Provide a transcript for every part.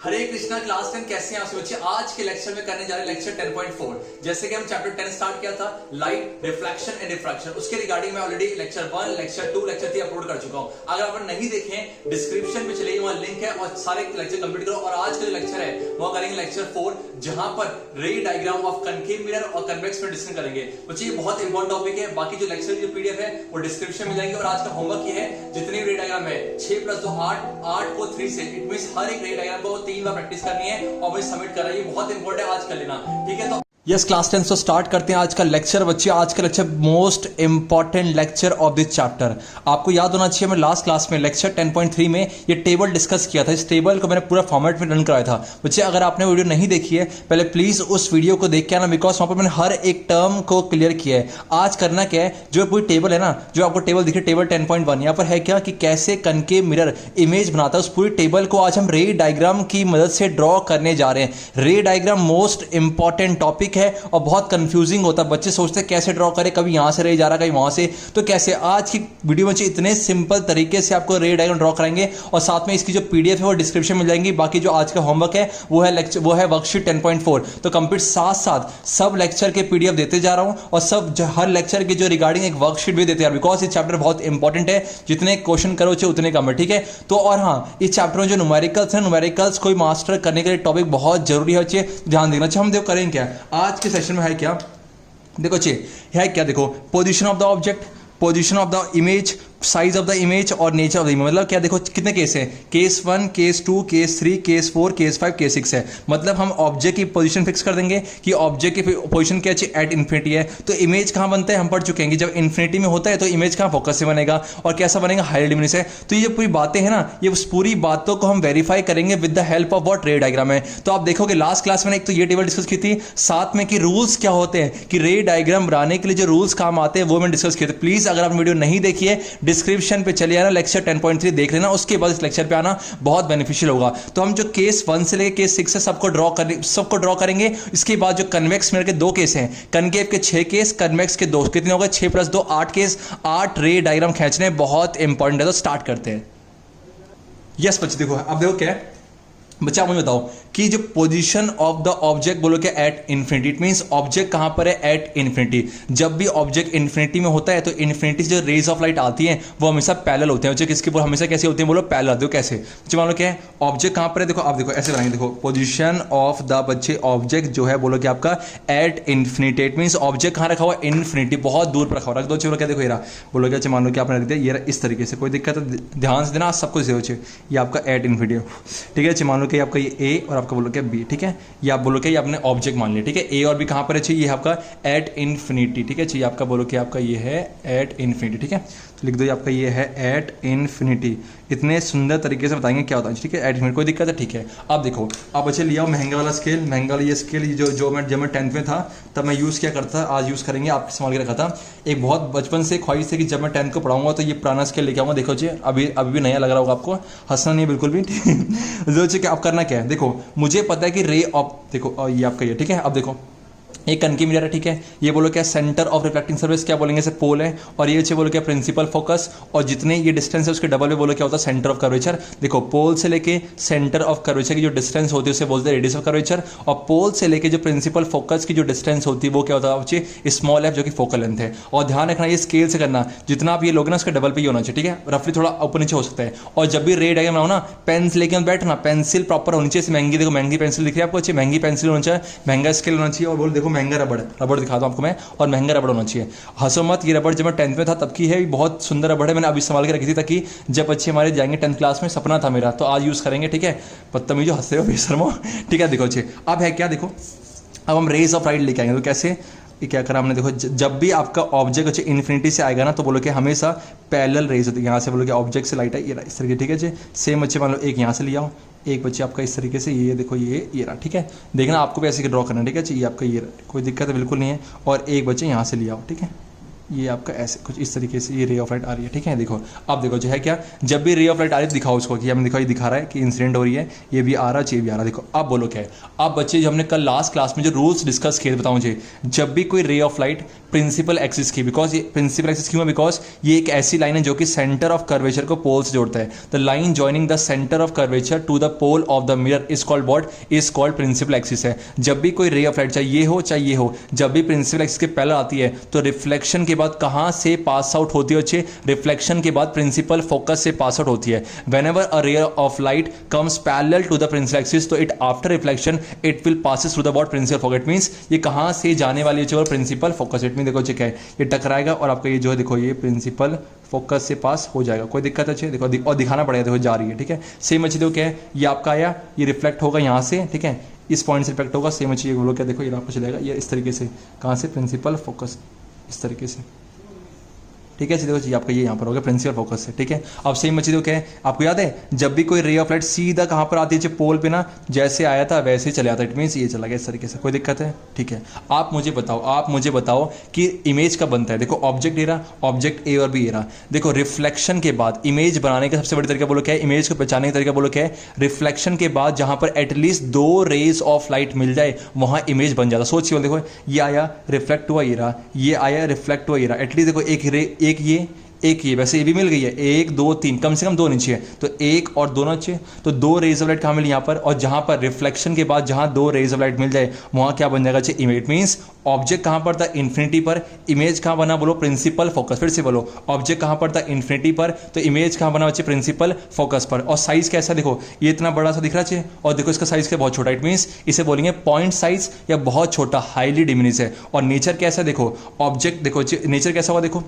हरे Krishna class 10 कैसे हैं आप बच्चे। आज के लेक्चर में करने जा रहे हैं लेक्चर 10.4। जैसे कि हम चैप्टर 10 स्टार्ट किया था लाइट, रिफ्लेक्शन एंड रिफ्रैक्शन, उसके रिगार्डिंग मैं already lecture 1, lecture 2, lecture 3 upload कर चुका हूं। अगर आपने नहीं देखे डिस्क्रिप्शन में चलिए, वहां लिंक है और सारे लेक्चर कंप्लीट करो। और आज का जो लेक्चर है वो करेंगे लेक्चर 4, जहां पर रे डायग्राम ऑफ कनकेव मिरर और कन्वेक्स मिरर डिस्कस करेंगे। बच्चे ये बहुत इंपॉर्टेंट टॉपिक है। बाकी जो लेक्चर की पीडीएफ है वो डिस्क्रिप्शन में जाएंगे। और आज का होमवर्क ये है, जितने भी रे डायग्राम है 6 + 2 8, 8 को 3 से, इट मींस हर एक रे डायग्राम को 3 बार प्रैक्टिस करनी है और मुझे सबमिट करना है। ये बहुत इंपॉर्टेंट है, आज कर लेना, ठीक है। तो यस क्लास 10 तो स्टार्ट करते हैं आज का लेक्चर। बच्चे आज का lecture most important lecture of this chapter. आपको याद होना चाहिए, मैं लास्ट क्लास में लेक्चर 10.3 में ये टेबल डिस्कस किया था। इस टेबल को मैंने पूरा फॉर्मेट में रन कराया था। बच्चे अगर आपने वीडियो नहीं देखी है, पहले प्लीज उस वीडियो को देख के आना, बिकॉज वहां पर मैंने हर एक टर्म को क्लियर किया है। आज करना क्या है, जो पूरी टेबल है ना, जो आपको टेबल दिख रही है टेबल 10.1, यहाँ पर है क्या कि कैसे कनकेव मिरर इमेज बनाता है। उस पूरी टेबल को आज हम रे डायग्राम की मदद से ड्रॉ करने जा रहे हैं। रे डायग्राम मोस्ट इंपॉर्टेंट टॉपिक है और बहुत कंफ्यूजिंग होता है। बच्चे सोचते हैं कैसे ड्रॉ करें, कभी यहां से रे जा रहा, कभी वहां से, तो कैसे। आज की वीडियो में इतने सिंपल तरीके से आपको रे डायग्राम ड्रॉ कराएंगे और साथ में इसकी जो पीडीएफ है वो डिस्क्रिप्शन में जाएंगी। बाकी जो आज का होमवर्क है वो है वर्कशीट 10.4। तो कंप्लीट साथ साथ सब लेक्चर के पीडीएफ देते जा रहा हूं और सब हर लेक्चर के जो रिगार्डिंग एक वर्कशीट भी देते जा रहा हूं, बिकॉज ये चैप्टर बहुत इंपॉर्टेंट है। जितने क्वेश्चन करो उतने कम है, ठीक है। तो और हाँ, इस चैप्टर में जो न्यूमेरिकल्स है, न्यूमेरिकल्स कोई मास्टर करने के लिए टॉपिक बहुत जरूरी है, ध्यान देना। अच्छा हम देखो करेंगे क्या आज के सेशन में, है क्या देखो चाहिए है क्या, देखो position of the object, position of the image, size of the image और नेचर ऑफ द इमेज। मतलब क्या, देखो कितने केस है, case 1, case 2, case 3, case 4, case 5, case 6 है। मतलब हम ऑब्जेक्ट की पोजीशन फिक्स कर देंगे कि ऑब्जेक्ट की पोजीशन क्या है, एट इन्फिनिटी है। तो इमेज कहां बनता है हम पढ़ चुके हैं कि जब इन्फिनिटी में होता है तो इमेज कहां फोकस से बनेगा और कैसा बनेगा, हाई डिमिनिश से। तो ये पूरी बातें हैं ना, ये पूरी बातों को हम वेरीफाई करेंगे with the help of what, रे डायग्राम है। तो आप देखोगे लास्ट क्लास में एक तो ये टेबल डिस्कस की थी, साथ में कि रूल्स क्या होते हैं, कि रे डायग्राम बनाने के लिए जो रूल्स काम आते हैं वो मैंने डिस्कस किए थे। प्लीज अगर आप वीडियो नहीं देखी है, डिस्क्रिप्शन पे चलिए आना, लेक्चर 10.3 देख लेना, उसके बाद इस लेक्चर पे आना, बहुत बेनिफिशियल होगा। तो हम जो केस 1 से लेकर केस 6 है सबको ड्रॉ करेंगे। इसके बाद जो कन्वेक्स मिरर के 2 केस हैं, कनकेव के 6 केस, कन्वेक्स के 2, कितने हो गए, 6 + 2 8 केस, 8 रे डायग्राम खींचने बहुत इंपॉर्टेंट है। तो स्टार्ट करते हैं। यस बच्चे देखो, अब देखो क्या है बच्चा, मुझे बताओ कि जो पोजीशन ऑफ द ऑब्जेक्ट बोलो कि at infinity, it means object कहां पर है, एट इन्फिनिटी। जब भी ऑब्जेक्ट इन्फिनिटी में होता है तो इन्फिनिटी से जो रेज ऑफ लाइट आती हैं वो हमेशा पैरेलल होते हैं। किसके हमेशा कैसे होते हैं, बोलो पैरेलल आते हो। कैसे बच्चे मान लो क्या है, ऑब्जेक्ट कहां पर है, देखो आप देखो ऐसे बनाएंगे, देखो पोजीशन ऑफ द बच्चे ऑब्जेक्ट जो है बोलो कि आपका at infinity, it means object कहां रखा हुआ, इन्फिनिटी, बहुत दूर पर रखा हुआ। रख दो चलो क्या, देखो ये रहा, बोलो क्या, मान लो कि आपने रख दिया ये इस तरीके से, कोई दिक्कत है ध्यान से देना, सब कुछ ये आपका एट इन्फिनिटी, ठीक है। मान लो कि आपका ये ए और आपका बोलो क्या बी, ठीक है। ये आप बोलो क्या, ये आपने ऑब्जेक्ट मान लिया, ठीक है। ए और बी कहां पर है, चाहिए आपका एट इन्फिनिटी, ठीक है। चाहिए आपका बोलो कि आपका ये है एट इन्फिनिटी, ठीक है। तो लिख दो ये आपका ये है एट इन्फिनिटी। इतने सुंदर तरीके से बताएंगे क्या होता है, ठीक है, एट इन्फिनिटी, कोई दिक्कत है, ठीक है। अब देखो अब बच्चे लिया महंगा वाला स्केल, महंगा वाला ये स्केल जो मैं 10th में था तब मैं यूज़ किया करता था, आज यूज़ करेंगे, आपके संभाल के रखा था। एक बहुत बचपन से ख्वाहिश थी कि जब मैं 10th को पढ़ाऊंगा तो ये पुराना स्केल लेके आऊँगा। देखो जी अभी भी नया लग रहा होगा आपको, हंसना नहीं बिल्कुल भी, ठीक है। अब करना क्या है, देखो मुझे पता है कि रे ऑफ, देखो ये आपका ये, ठीक है। अब देखो एक कनकेव मिरर है, ठीक है। ये बोलो क्या, सेंटर ऑफ रिफ्लेक्टिंग सरफेस क्या बोलेंगे, इसे पोल है। और ये बोलो क्या, प्रिंसिपल फोकस। और जितने ये डिस्टेंस है उसके डबल में बोलो क्या होता है, सेंटर ऑफ कर्वेचर। देखो पोल से लेके सेंटर ऑफ कर्वेचर की जो डिस्टेंस होती है उसे बोलते हैं रेडियस ऑफ कर्वेचर। और पोल से लेके जो प्रिंसिपल फोकस की जो डिस्टेंस होती है वो क्या होता है बच्चे, स्मॉल एफ, जो कि फोकल लेंथ है। और ध्यान रखना ये स्केल से करना, जितना आप ये लोगे ना उसका डबल पे ही होना चाहिए, ठीक है। रफली थोड़ा ऊपर नीचे हो सकता है। और जब भी रे डायग्राम बनाओ ना, पेन लेके बैठना, पेंसिल प्रॉपर होनी चाहिए, महंगी, देखो महंगी पेंसिल दिख रही है आपको, अच्छी महंगी पेंसिल होनी चाहिए, महंगा स्केल होना चाहिए। और बोलो देखो महंगा रबड़ दिखा दूं आपको मैं, और महंगा रबड़ होना चाहिए। हंसो मत, ये रबड़ जब मैं 10th में था तब की है, बहुत सुंदर रबड़ है, मैंने अभी संभाल के रखी थी ताकि जब बच्चे हमारे जाएंगे 10th क्लास में, सपना था मेरा, तो आज यूज़ करेंगे, ठीक है। बदतमीज जो हंसते हो बेशर्मो, ठीक है। देखो अच्छे अब है क्या, देखो अब हम रेज ऑफ लाइट लेके आएंगे। तो कैसे, ये क्या करा हमने, देखो जब भी आपका ऑब्जेक्ट अच्छे इन्फिनिटी से आएगा ना तो बोलो कि हमेशा पैरेलल रेज होती है। यहाँ से बोलो कि ऑब्जेक्ट से लाइट है ये इस तरीके, ठीक है जी। सेम बच्चे मान लो एक यहाँ से लिया हो, एक बच्चे आपका इस तरीके से, ये देखो ये रहा, ठीक है। देखना आपको भी ऐसे ड्रॉ करना, ठीक है। ये आपका ये रहा, कोई दिक्कत है बिल्कुल नहीं है। और एक बच्चे यहाँ से लिया हो, ठीक है। ये आपका ऐसे कुछ इस तरीके से ये रे ऑफ लाइट आ रही है, ठीक है। देखो अब देखो जो है क्या, जब भी रे ऑफ लाइट आ रही है दिखाओ उसको कि हमने दिखाओ, ये दिखा रहा है कि इंसिडेंट हो रही है, ये भी आ रहा है, ये भी आ रहा है। देखो अब बोलो क्या है। अब बच्चे जो हमने कल लास्ट क्लास में जो रूल्स डिस्कस किए बताओ मुझे, जब भी कोई ray of light principal axis की, बिकॉज ये प्रिंसिपल एक्सिस क्यों है, बिकॉज ये एक ऐसी लाइन है जो कि सेंटर ऑफ कर्वेचर को पोल से जोड़ता है। The line joining the centre of curvature to the pole of the mirror is called what, is called principal axis है। जब भी कोई रे ऑफ लाइट चाहे ये हो चाहे ये हो, जब भी प्रिंसिपल एक्सिस के पैरेलल आती है तो रिफ्लेक्शन के बाद कहां से पास आउट होती है बच्चे, रिफ्लेक्शन के बाद प्रिंसिपल फोकस से पास आउट होती है। Whenever a ray of light comes parallel to the principal axis तो it after reflection it will passes through the what, principal focus. It means ये कहां से जाने वाली है, प्रिंसिपल फोकस। इट मीन देखो चेक है, ये टकराएगा और आपका ये जो है देखो ये प्रिंसिपल फोकस से पास हो जाएगा। कोई दिक्कत है देखो और दिखाना पड़ेगा, देखो जा रही है, ठीक है। सेम अच्छी देखो क्या है, ये आपका आया, ये रिफ्लेक्ट होगा यहाँ से, ठीक है, इस पॉइंट से रिफ्लेक्ट होगा। सेम अच्छी ये बोलो क्या, देखो ये आपको चलेगा ये इस तरीके से, कहाँ से, प्रिंसिपल फोकस, इस तरीके से, ठीक है। देखो जी आपका ये यहाँ पर हो गया प्रिंसिपल फोकस से, ठीक है। अब सेम बच्चे क्या है, आपको याद है जब भी कोई रे ऑफ लाइट सीधा कहाँ पर आती है, पोल पे ना, जैसे आया था वैसे ही चले आता है। इट मीन्स ये चला गया इस तरीके से। कोई दिक्कत है, ठीक है। आप मुझे बताओ कि इमेज कब बनता है। देखो ऑब्जेक्ट ए रहा, ऑब्जेक्ट ए और बी ए रहा। देखो रिफ्लेक्शन के बाद इमेज बनाने का सबसे बड़ी तरीका बोलो क्या है, इमेज को पहचानने का तरीका बोलो क्या है, रिफ्लेक्शन के बाद जहां पर एटलीस्ट 2 रेज ऑफ लाइट मिल जाए वहां इमेज बन जाता। सोचिए देखो ये आया रिफ्लेक्ट हुआ ये रहा, ये आया रिफ्लेक्ट हुआ ये रहा। एटलीस्ट देखो एक रे, एक ये वैसे ये भी मिल गई है, 1 2 3 कम से कम 2 नीचे है, तो 1 और 2 नीचे, तो 2 रेज ऑफ लाइट कहाँ मिली यहाँ पर, और जहाँ पर रिफ्लेक्शन के बाद जहाँ 2 रेज ऑफ लाइट मिल जाए वहाँ क्या बन जाएगा इमेज। मीन्स ऑब्जेक्ट कहाँ पर था, इन्फिनिटी पर, इमेज कहाँ बना बोलो, प्रिंसिपल फोकस। फिर से बोलो, ऑब्जेक्ट कहाँ पर था, इन्फिनिटी पर, तो इमेज कहाँ बना बच्चे, प्रिंसिपल फोकस पर। और साइज कैसा, देखो ये इतना बड़ा सा दिख रहा है और देखो इसका साइज क्या बहुत छोटा। इट मीन्स इसे बोलेंगे पॉइंट साइज या बहुत छोटा, हाईली डिमिनिश है। और नेचर कैसा, देखो ऑब्जेक्ट देखो नेचर कैसा हुआ, देखो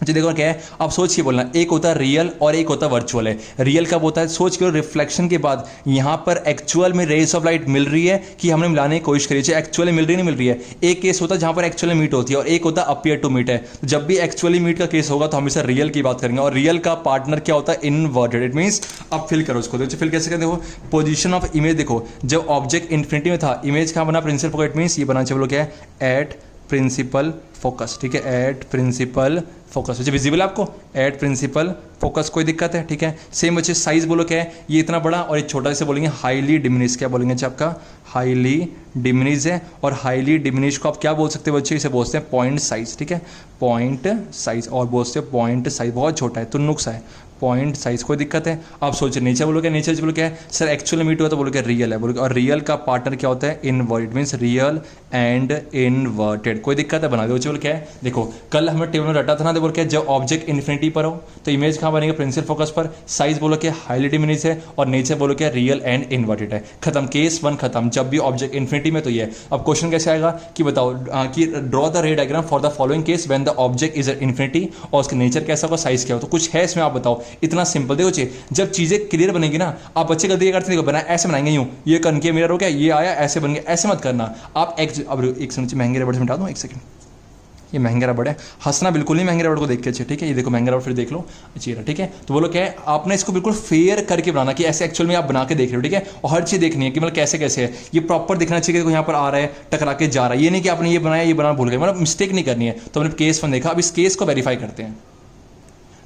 देखो क्या है। अब सोचिए बोलना, एक होता है रियल और एक होता है वर्चुअल है। रियल कब होता है, सोच के रिफ्लेक्शन के बाद यहाँ पर एक्चुअल में रेज ऑफ लाइट मिल रही है कि हमने मिलाने की कोशिश करी, चाहे एक्चुअली मिल रही नहीं मिल रही है। एक केस होता है जहाँ पर एक्चुअली मीट होती है और एक होता है अपियर टू मीट है। तो जब भी एक्चुअली मीट का केस होगा तो हमेशा रियल की बात करेंगे, और रियल का पार्टनर क्या होता है, इनवर्टेड। इट मीन्स अब फिल करो उसको, देखो फिल कैसे करें, देखो पोजिशन ऑफ इमेज, देखो जब ऑब्जेक्ट इन्फिनिटी में था इमेज कहाँ बना, प्रिंसिपल फोकस। इट मीन्स ये बना चाहिए क्या है, एट प्रिंसिपल फोकस, ठीक है, एट प्रिंसिपल फोकस। वैसे विजिबल आपको, एट प्रिंसिपल फोकस। कोई दिक्कत है, ठीक है। सेम बच्चे साइज बोलो क्या है, ये इतना बड़ा और ये छोटा, से बोलेंगे हाईली डिमिनिश। क्या बोलेंगे आपका, हाईली डिमिनिश है। और हाईली डिमिनिश को आप क्या बोल सकते हैं बच्चे, इसे बोलते हैं पॉइंट साइज, ठीक है, पॉइंट साइज। और बोलते हैं पॉइंट साइज, बहुत छोटा है, तुन्नुक सा है, पॉइंट साइज। कोई दिक्कत है। आप सोचिए नेचर बोलो क्या, नेचर बोलो क्या है सर, एक्चुअल मीट हुआ तो बोलो क्या, रियल है बोलो। और रियल का पार्टनर क्या होता है, inverted. Means real and inverted. कोई दिक्कत है, बना दो बोलो क्या है। देखो कल हमें टेबल में रटा था ना, बोलो क्या, जब ऑब्जेक्ट इन्फिनिटी पर हो तो इमेज कहाँ बनेगा, प्रिंसिपल फोकस पर। साइज बोलो क्या, हाईली डिमिनिश है। और नेचर बोलो क्या, रियल एंड इनवर्टेड है। खत्म, केस 1 खत्म। जब भी ऑब्जेक्ट इन्फिनिटी में तो ये है। अब क्वेश्चन कैसे आएगा कि बताओ कि ड्रॉ द रे diagram for the following case when the object is infinity, और उसका नेचर कैसा होगा, साइज क्या हो। तो कुछ है इसमें, आप बताओ। इतना सिंपल। देखो जब चीजें क्लियर बनेगी ना, आप बच्चे गलती करते हैं, बना ऐसे बनाएंगे यूं, ये कनके मिरर हो गया, ये आया ऐसे बन गया, ऐसे मत करना आप। अब एक सेकंड, महंगे रबड़ से मिटा दूं, एक सेकंड। ये महंगा रबड़ है, हंसना बिल्कुल नहीं महंगे रबड़ को देख के, अच्छे, ठीक है। ये देखो महंगा रबड़, फिर देख लो चेहरा, ठीक है। तो बोलो क्या है, आपने इसको बिल्कुल फेयर करके बनाना कि ऐसे एक्चुअल में आप बना के देख रहे हो, ठीक है। और हर चीज देखनी है कि मतलब कैसे कैसे है, ये प्रॉपर दिखना चाहिए कि यहाँ पर आ रहा है, टकरा के जा रहा है। ये नहीं कि आपने ये बनाया, ये बनाना भूल गए, मतलब मिस्टेक नहीं करनी है। तो हमने केस 1 देखा, अब इस केस को वेरीफाई करते हैं।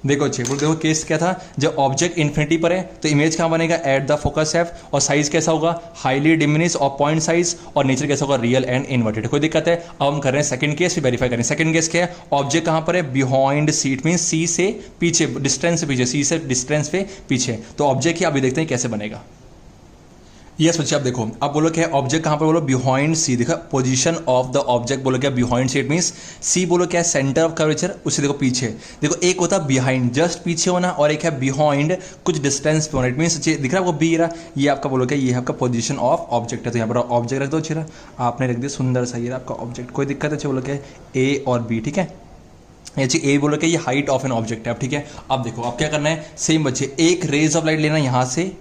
देखो अच्छे बोल, देखो केस क्या था, जब ऑब्जेक्ट इन्फिनिटी पर है तो इमेज कहाँ बनेगा, एट द फोकस एफ। और साइज कैसा होगा, हाईली डिमिनिश और पॉइंट साइज। और नेचर कैसा होगा, रियल एंड इन्वर्टेड। कोई दिक्कत है। अब हम कर रहे हैं सेकंड केस, फिर वेरीफाई करें। सेकंड केस क्या है, ऑब्जेक्ट कहाँ पर है, behind C. It means C से पीछे, डिस्टेंस से पीछे, सी से डिस्टेंस पे पीछे। तो ऑब्जेक्ट ही अभी देखते हैं कैसे बनेगा। यस बच्चे आप देखो, अब बोलो क्या है, ऑब्जेक्ट कहाँ पर, बोलो बिहाइंड सी। देखा पोजीशन ऑफ द ऑब्जेक्ट बोलो क्या, behind C. It means C बोलो क्या है, सेंटर ऑफ कर्वेचर, उसे देखो पीछे। देखो एक होता है बिहाइंड, जस्ट पीछे होना, और एक है बिहाइंड, कुछ डिस्टेंस पे होना। इट मींस दिख रहा है आपको बी रहा, ये आपका बोलो क्या, ये है आपका पोजीशन ऑफ ऑब्जेक्ट है। तो यहाँ पर ऑब्जेक्ट रख दो, अच्छी रहा आपने रख दिया सुंदर सा, ये आपका ऑब्जेक्ट। कोई दिक्कत है, अच्छे बोलो क्या ए और बी, ठीक है। ए बोलो क्या, ये हाइट ऑफ एन ऑब्जेक्ट है। अब ठीक है, अब देखो अब क्या करना है, सेम बच्चे, एक रेज ऑफ लाइट लेना यहाँ से,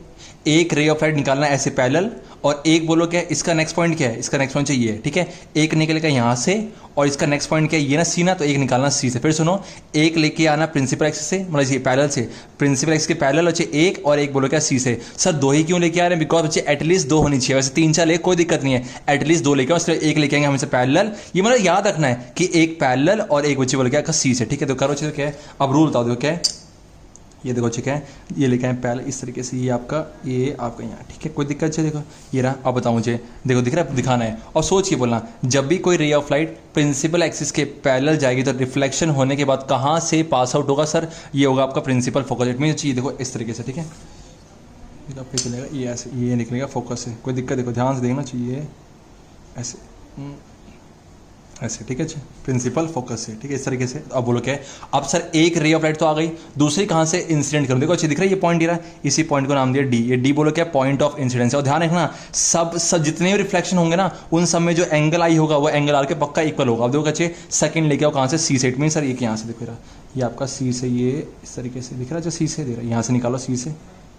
एक रे ऑफ लाइट निकालना ऐसे पैरेलल, और एक बोलो क्या है, इसका नेक्स्ट पॉइंट क्या है, इसका नेक्स्ट पॉइंट चाहिए, ठीक है। एक निकलेगा यहाँ से और इसका नेक्स्ट पॉइंट क्या है, ये ना सी ना, तो एक निकालना सी से। फिर सुनो, एक लेके आना प्रिंसिपल एक्सिस से, मतलब ये पैरेलल से, प्रिंसिपल एक्सिस के पैरेलल बच्चे एक, और एक बोलो क्या सी से। सर दो ही क्यों लेके आ रहे हैं, बिकॉज बच्चे एटलीस्ट दो होनी चाहिए, वैसे 3 4 ले कोई दिक्कत नहीं है, एटलीस्ट 2 लेके आओ, इसलिए एक लेके आएंगे हमें से पैरेलल। ये मतलब याद रखना है कि एक पैरेलल और एक बच्चे बोलो क्या सी से, ठीक है। तो करो चलो क्या है, अब रूल बताओ, देखो क्या है, ये देखो ठीक है, ये लेके आए पहले इस तरीके से, ये आपका यहाँ, ठीक है, कोई दिक्कत है, देखो ये रहा। अब बताओ मुझे, देखो दिख रहा है, दिखाना है और सोच के बोलना, जब भी कोई ray of light principal axis के पैरेलल जाएगी तो रिफ्लेक्शन होने के बाद कहाँ से पास आउट होगा सर, ये होगा आपका प्रिंसिपल फोकस। इट मीन चाहिए देखो इस तरीके से, ठीक है, चलेगा ये ऐसे, ये निकलेगा फोकस से, कोई दिक्कत, देखो ध्यान से देखना चाहिए ऐसे ऐसे, ठीक है, प्रिंसिपल फोकस से, ठीक है, इस तरीके से। अब बोलो क्या है, अब सर एक रे ऑफ लाइट तो आ गई, दूसरी कहाँ से इंसिडेंट करूँ, देखो अच्छी दिख रहा है, ये पॉइंट दे रहा है, इसी पॉइंट को नाम दिया डी, ये डी बोलो क्या, पॉइंट ऑफ इंसिडेंस है। और ध्यान रखना, सब जितने भी रिफ्लेक्शन होंगे ना, उन सब में जो एंगल आई होगा वो एंगल आर के पक्का इक्वल होगा। अब देखो अच्छे, सेकंड लेके आओ कहाँ से, सी से। इट मीन सर एक यहाँ से देखो रहा, ये आपका सी से, ये इस तरीके से दिख रहा है, जो सी से दे रहा है, यहाँ से निकालो सी से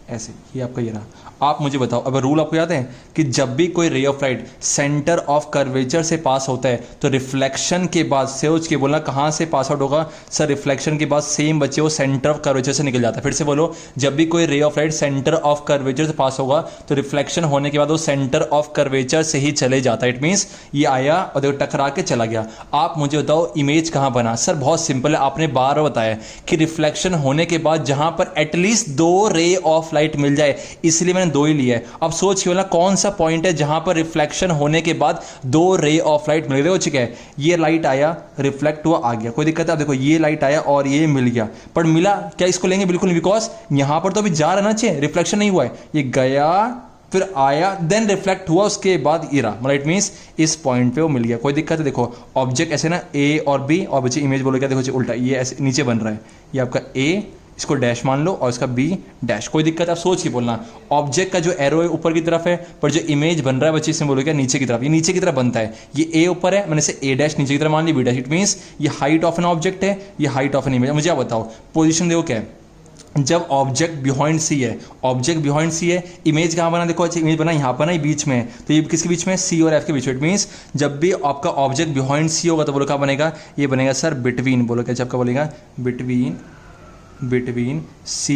ऐसे, ये आपका ये रहा। आप मुझे बताओ, अब रूल आपको याद है कि जब भी कोई ray of light centre of curvature से पास होता है तो रिफ्लेक्शन के बाद सोच के बोलना कहाँ से पास आउट होगा सर, रिफ्लेक्शन के बाद सेम बच्चे वो सेंटर ऑफ कर्वेचर से निकल जाता है। फिर से बोलो, जब भी कोई ray of light centre of curvature से पास होगा तो रिफ्लेक्शन होने के बाद वो सेंटर ऑफ कर्वेचर से ही चले जाता है। इट मीन्स ये आया और देखो टकरा के चला गया। आप मुझे बताओ इमेज कहाँ बना, सर बहुत सिंपल है, आपने बार बताया कि रिफ्लेक्शन होने के बाद जहां पर एटलीस्ट 2 रे ऑफ लाइट मिल जाए, इसलिए मैंने 2 ही लिया है। अब सोच के कौन सा पॉइंट है जहां पर रिफ्लेक्शन होने के बाद 2 रे ऑफ लाइट मिल गए, ठीक है, ये लाइट आया, रिफ्लेक्ट हुआ, आ गया, कोई दिक्कत है। अब देखो ये लाइट आया और ये मिल गया, पर मिला क्या, इसको लेंगे बिल्कुल नहीं, बिकॉज यहां पर तो अभी जा रहना चाहिए, रिफ्लेक्शन नहीं हुआ है, ये गया फिर आया देन रिफ्लेक्ट हुआ, उसके बाद इरा, मतलब इट मींस इस पॉइंट पे वो मिल गया, कोई दिक्कत है। देखो ऑब्जेक्ट ऐसे ना ए और बी, और बच्चे इमेज बोलो क्या, देखो उल्टा, ये ऐसे नीचे बन रहा है, ये आपका ए, इसको डैश मान लो और इसका बी डैश, कोई दिक्कत है। आप सोच के बोलना, ऑब्जेक्ट का जो एरो है ऊपर की तरफ है, पर जो इमेज बन रहा है बच्चे इसमें बोलो क्या, नीचे की तरफ, ये नीचे की तरफ बनता है, ये ए ऊपर है, मैंने इसे ए डैश नीचे की तरफ मान ली, बी डैश। इट मींस ये हाइट ऑफ एन ऑब्जेक्ट है, ये हाइट ऑफ एन इमेज। मुझे आप बताओ पोजीशन देखो क्या है, जब ऑब्जेक्ट बिहाइंड सी है, ऑब्जेक्ट बिहाइंड सी है, इमेज कहाँ बना, देखो अच्छा इमेज बना यहाँ पर ना, बीच में, तो ये किसके बीच में, सी और एफ के बीच में। इट मींस जब भी आपका ऑब्जेक्ट बिहाइंड सी होगा तो बोलो क्या बनेगा, ये बनेगा सर बिटवीन, बोलो क्या आपका बोलेगा बिटवीन सी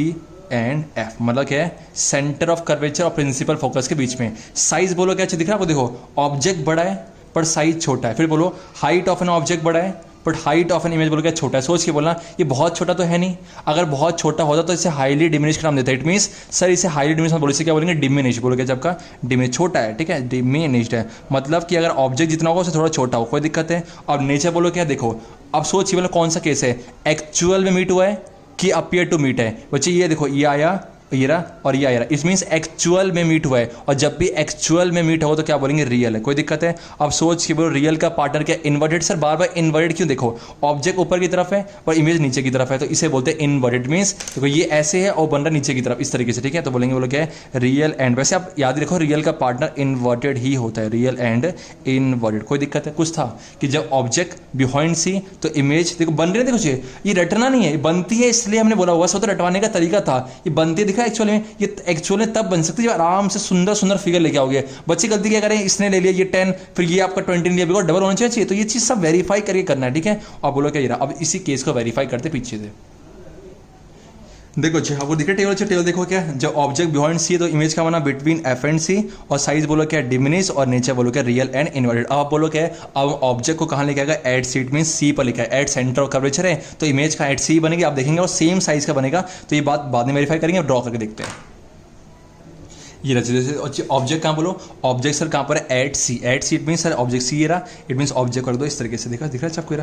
एंड एफ, मतलब क्या है, सेंटर ऑफ कर्वेचर और प्रिंसिपल फोकस के बीच में। साइज बोलो क्या अच्छा दिख रहा है आपको, देखो ऑब्जेक्ट बड़ा है पर साइज छोटा है। फिर बोलो हाइट ऑफ एन ऑब्जेक्ट बड़ा है but height of an image बोलो क्या छोटा है। सोच के बोलना, ये बहुत छोटा तो है नहीं, अगर बहुत छोटा होता तो इसे हाईली डिमिनिश का नाम देता है। इट मींस सर इसे हाईली डिमिनिश बोलो, इसे क्या बोलेंगे, डिमिनिश बोलो क्या, जब का डिमिनिश छोटा है, ठीक है, डिमिनिश्ड है, मतलब कि अगर ऑब्जेक्ट जितना होगा उससे थोड़ा छोटा हो, कोई दिक्कत है। अब नेचर बोलो क्या, देखो अब सोच के बोलो कौन सा केस है, एक्चुअल में मीट हुआ है कि अपियर टू मीट है। बच्चे ये देखो, ये आया, ये रहा और ये आया, इस मीन्स एक्चुअल में मीट हुआ है, और जब भी एक्चुअल में मीट होगा तो क्या बोलेंगे, रियल है, कोई दिक्कत है। अब सोच के बोलो रियल का पार्टनर क्या, इन्वर्टेड। सर बार बार इन्वर्टेड क्यों, देखो ऑब्जेक्ट ऊपर की तरफ है और इमेज नीचे की तरफ है, तो इसे बोलते हैं इन्वर्टेड। मीन्स देखो ये ऐसे है और बन रहा नीचे की तरफ, इस तरीके से, ठीक है, तो बोलेंगे बोलो क्या है, रियल एंड। वैसे आप याद रखो रियल का पार्टनर इन्वर्टेड ही होता है, रियल एंड इन्वर्टेड, कोई दिक्कत है। कुछ था कि जब ऑब्जेक्ट बिहाइंड सी तो इमेज देखो बन रही है, देखो ये रटना नहीं है, ये बनती है इसलिए हमने बोला हुआ, सो तो रटवाने का तरीका था, ये बनती है, दिखा एक्चुअली में, ये एक्चुअली तब बन सकती है जब आराम से सुंदर सुंदर फिगर लेके आओगे। बच्चे गलती क्या करें, इसने ले लिया ये 10, फिर ये आपका 20 लिया, बिकॉज डबल होना चाहिए, तो ये चीज सब वेरीफाई करके करना है, ठीक है। और बोलो क्या ये रहा, अब इसी केस को वेरीफाई करते पीछे से, देखो अच्छा आपको दिख रहा टेबल, टेबल देखो क्या, जब ऑब्जेक्ट बिहाइंड सी है तो इमेज का बना बिटवीन एफ एंड सी, और साइज बोलो क्या डिमिनिश, और नेचर बोलो क्या रियल एंड इन्वर्टेड। अब आप बोलो क्या, अब ऑब्जेक्ट को कहाँ लेके आएगा, एट सी, इट मीन सी पर लिखा है, एट सेंटर ऑफ कर्वेचर है, तो इमेज का एट सी बनेगी, आप देखेंगे और सेम साइज का बनेगा, तो ये बात बाद में वेरीफाई करेंगे, ड्रॉ करके देखते हैं। ये जैसे ऑब्जेक्ट कहाँ बोलो, ऑब्जेक्ट सर कहाँ पर है, at C, at C it mean sir object C, ये रहा, इट मीन ऑब्जेक्ट कर दो इस तरीके से, दिख रहा है आपको,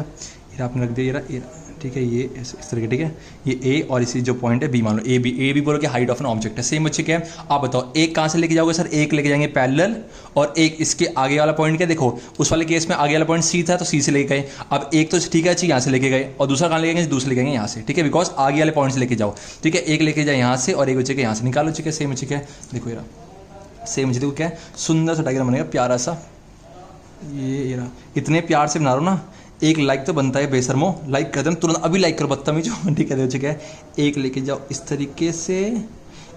ये आपने रख दिया, ये रहा, ठीक है, ये इस तरीके, ठीक है, ये ए और इसी जो पॉइंट है बी मान लो, ए बी बोलो कि हाइट ऑफ एन ऑब्जेक्ट है। सेम बच्चे क्या है, आप बताओ एक कहाँ से लेके जाओगे सर, एक लेके जाएंगे पैरेलल, और एक इसके आगे वाला पॉइंट क्या, देखो उस वाले केस में आगे वाला पॉइंट सी था तो सी से लेके गए, अब एक तो ठीक है यहाँ से लेके गए, और दूसरा कहाँ लेके गए, दूसरे लेके गए यहाँ से, ठीक है, बिकॉज आगे वाले पॉइंट से लेके जाओ, ठीक है, एक लेके जाए यहाँ से और एक बच्चे के यहाँ से निकालो, ठीक है, सेम बच्चे क्या है, देखो ये सेम बच्चे देखो क्या है, सुंदर सा डायग्राम बनेगा प्यारा सा, ये रहा, इतने प्यार से बना रहा हूँ ना, एक लाइक तो बनता है बेशर्मो, लाइक कर देना तुरंत, अभी लाइक करो बदतमीज, ठीक है, देखो क्या है, एक लेके जाओ इस तरीके से,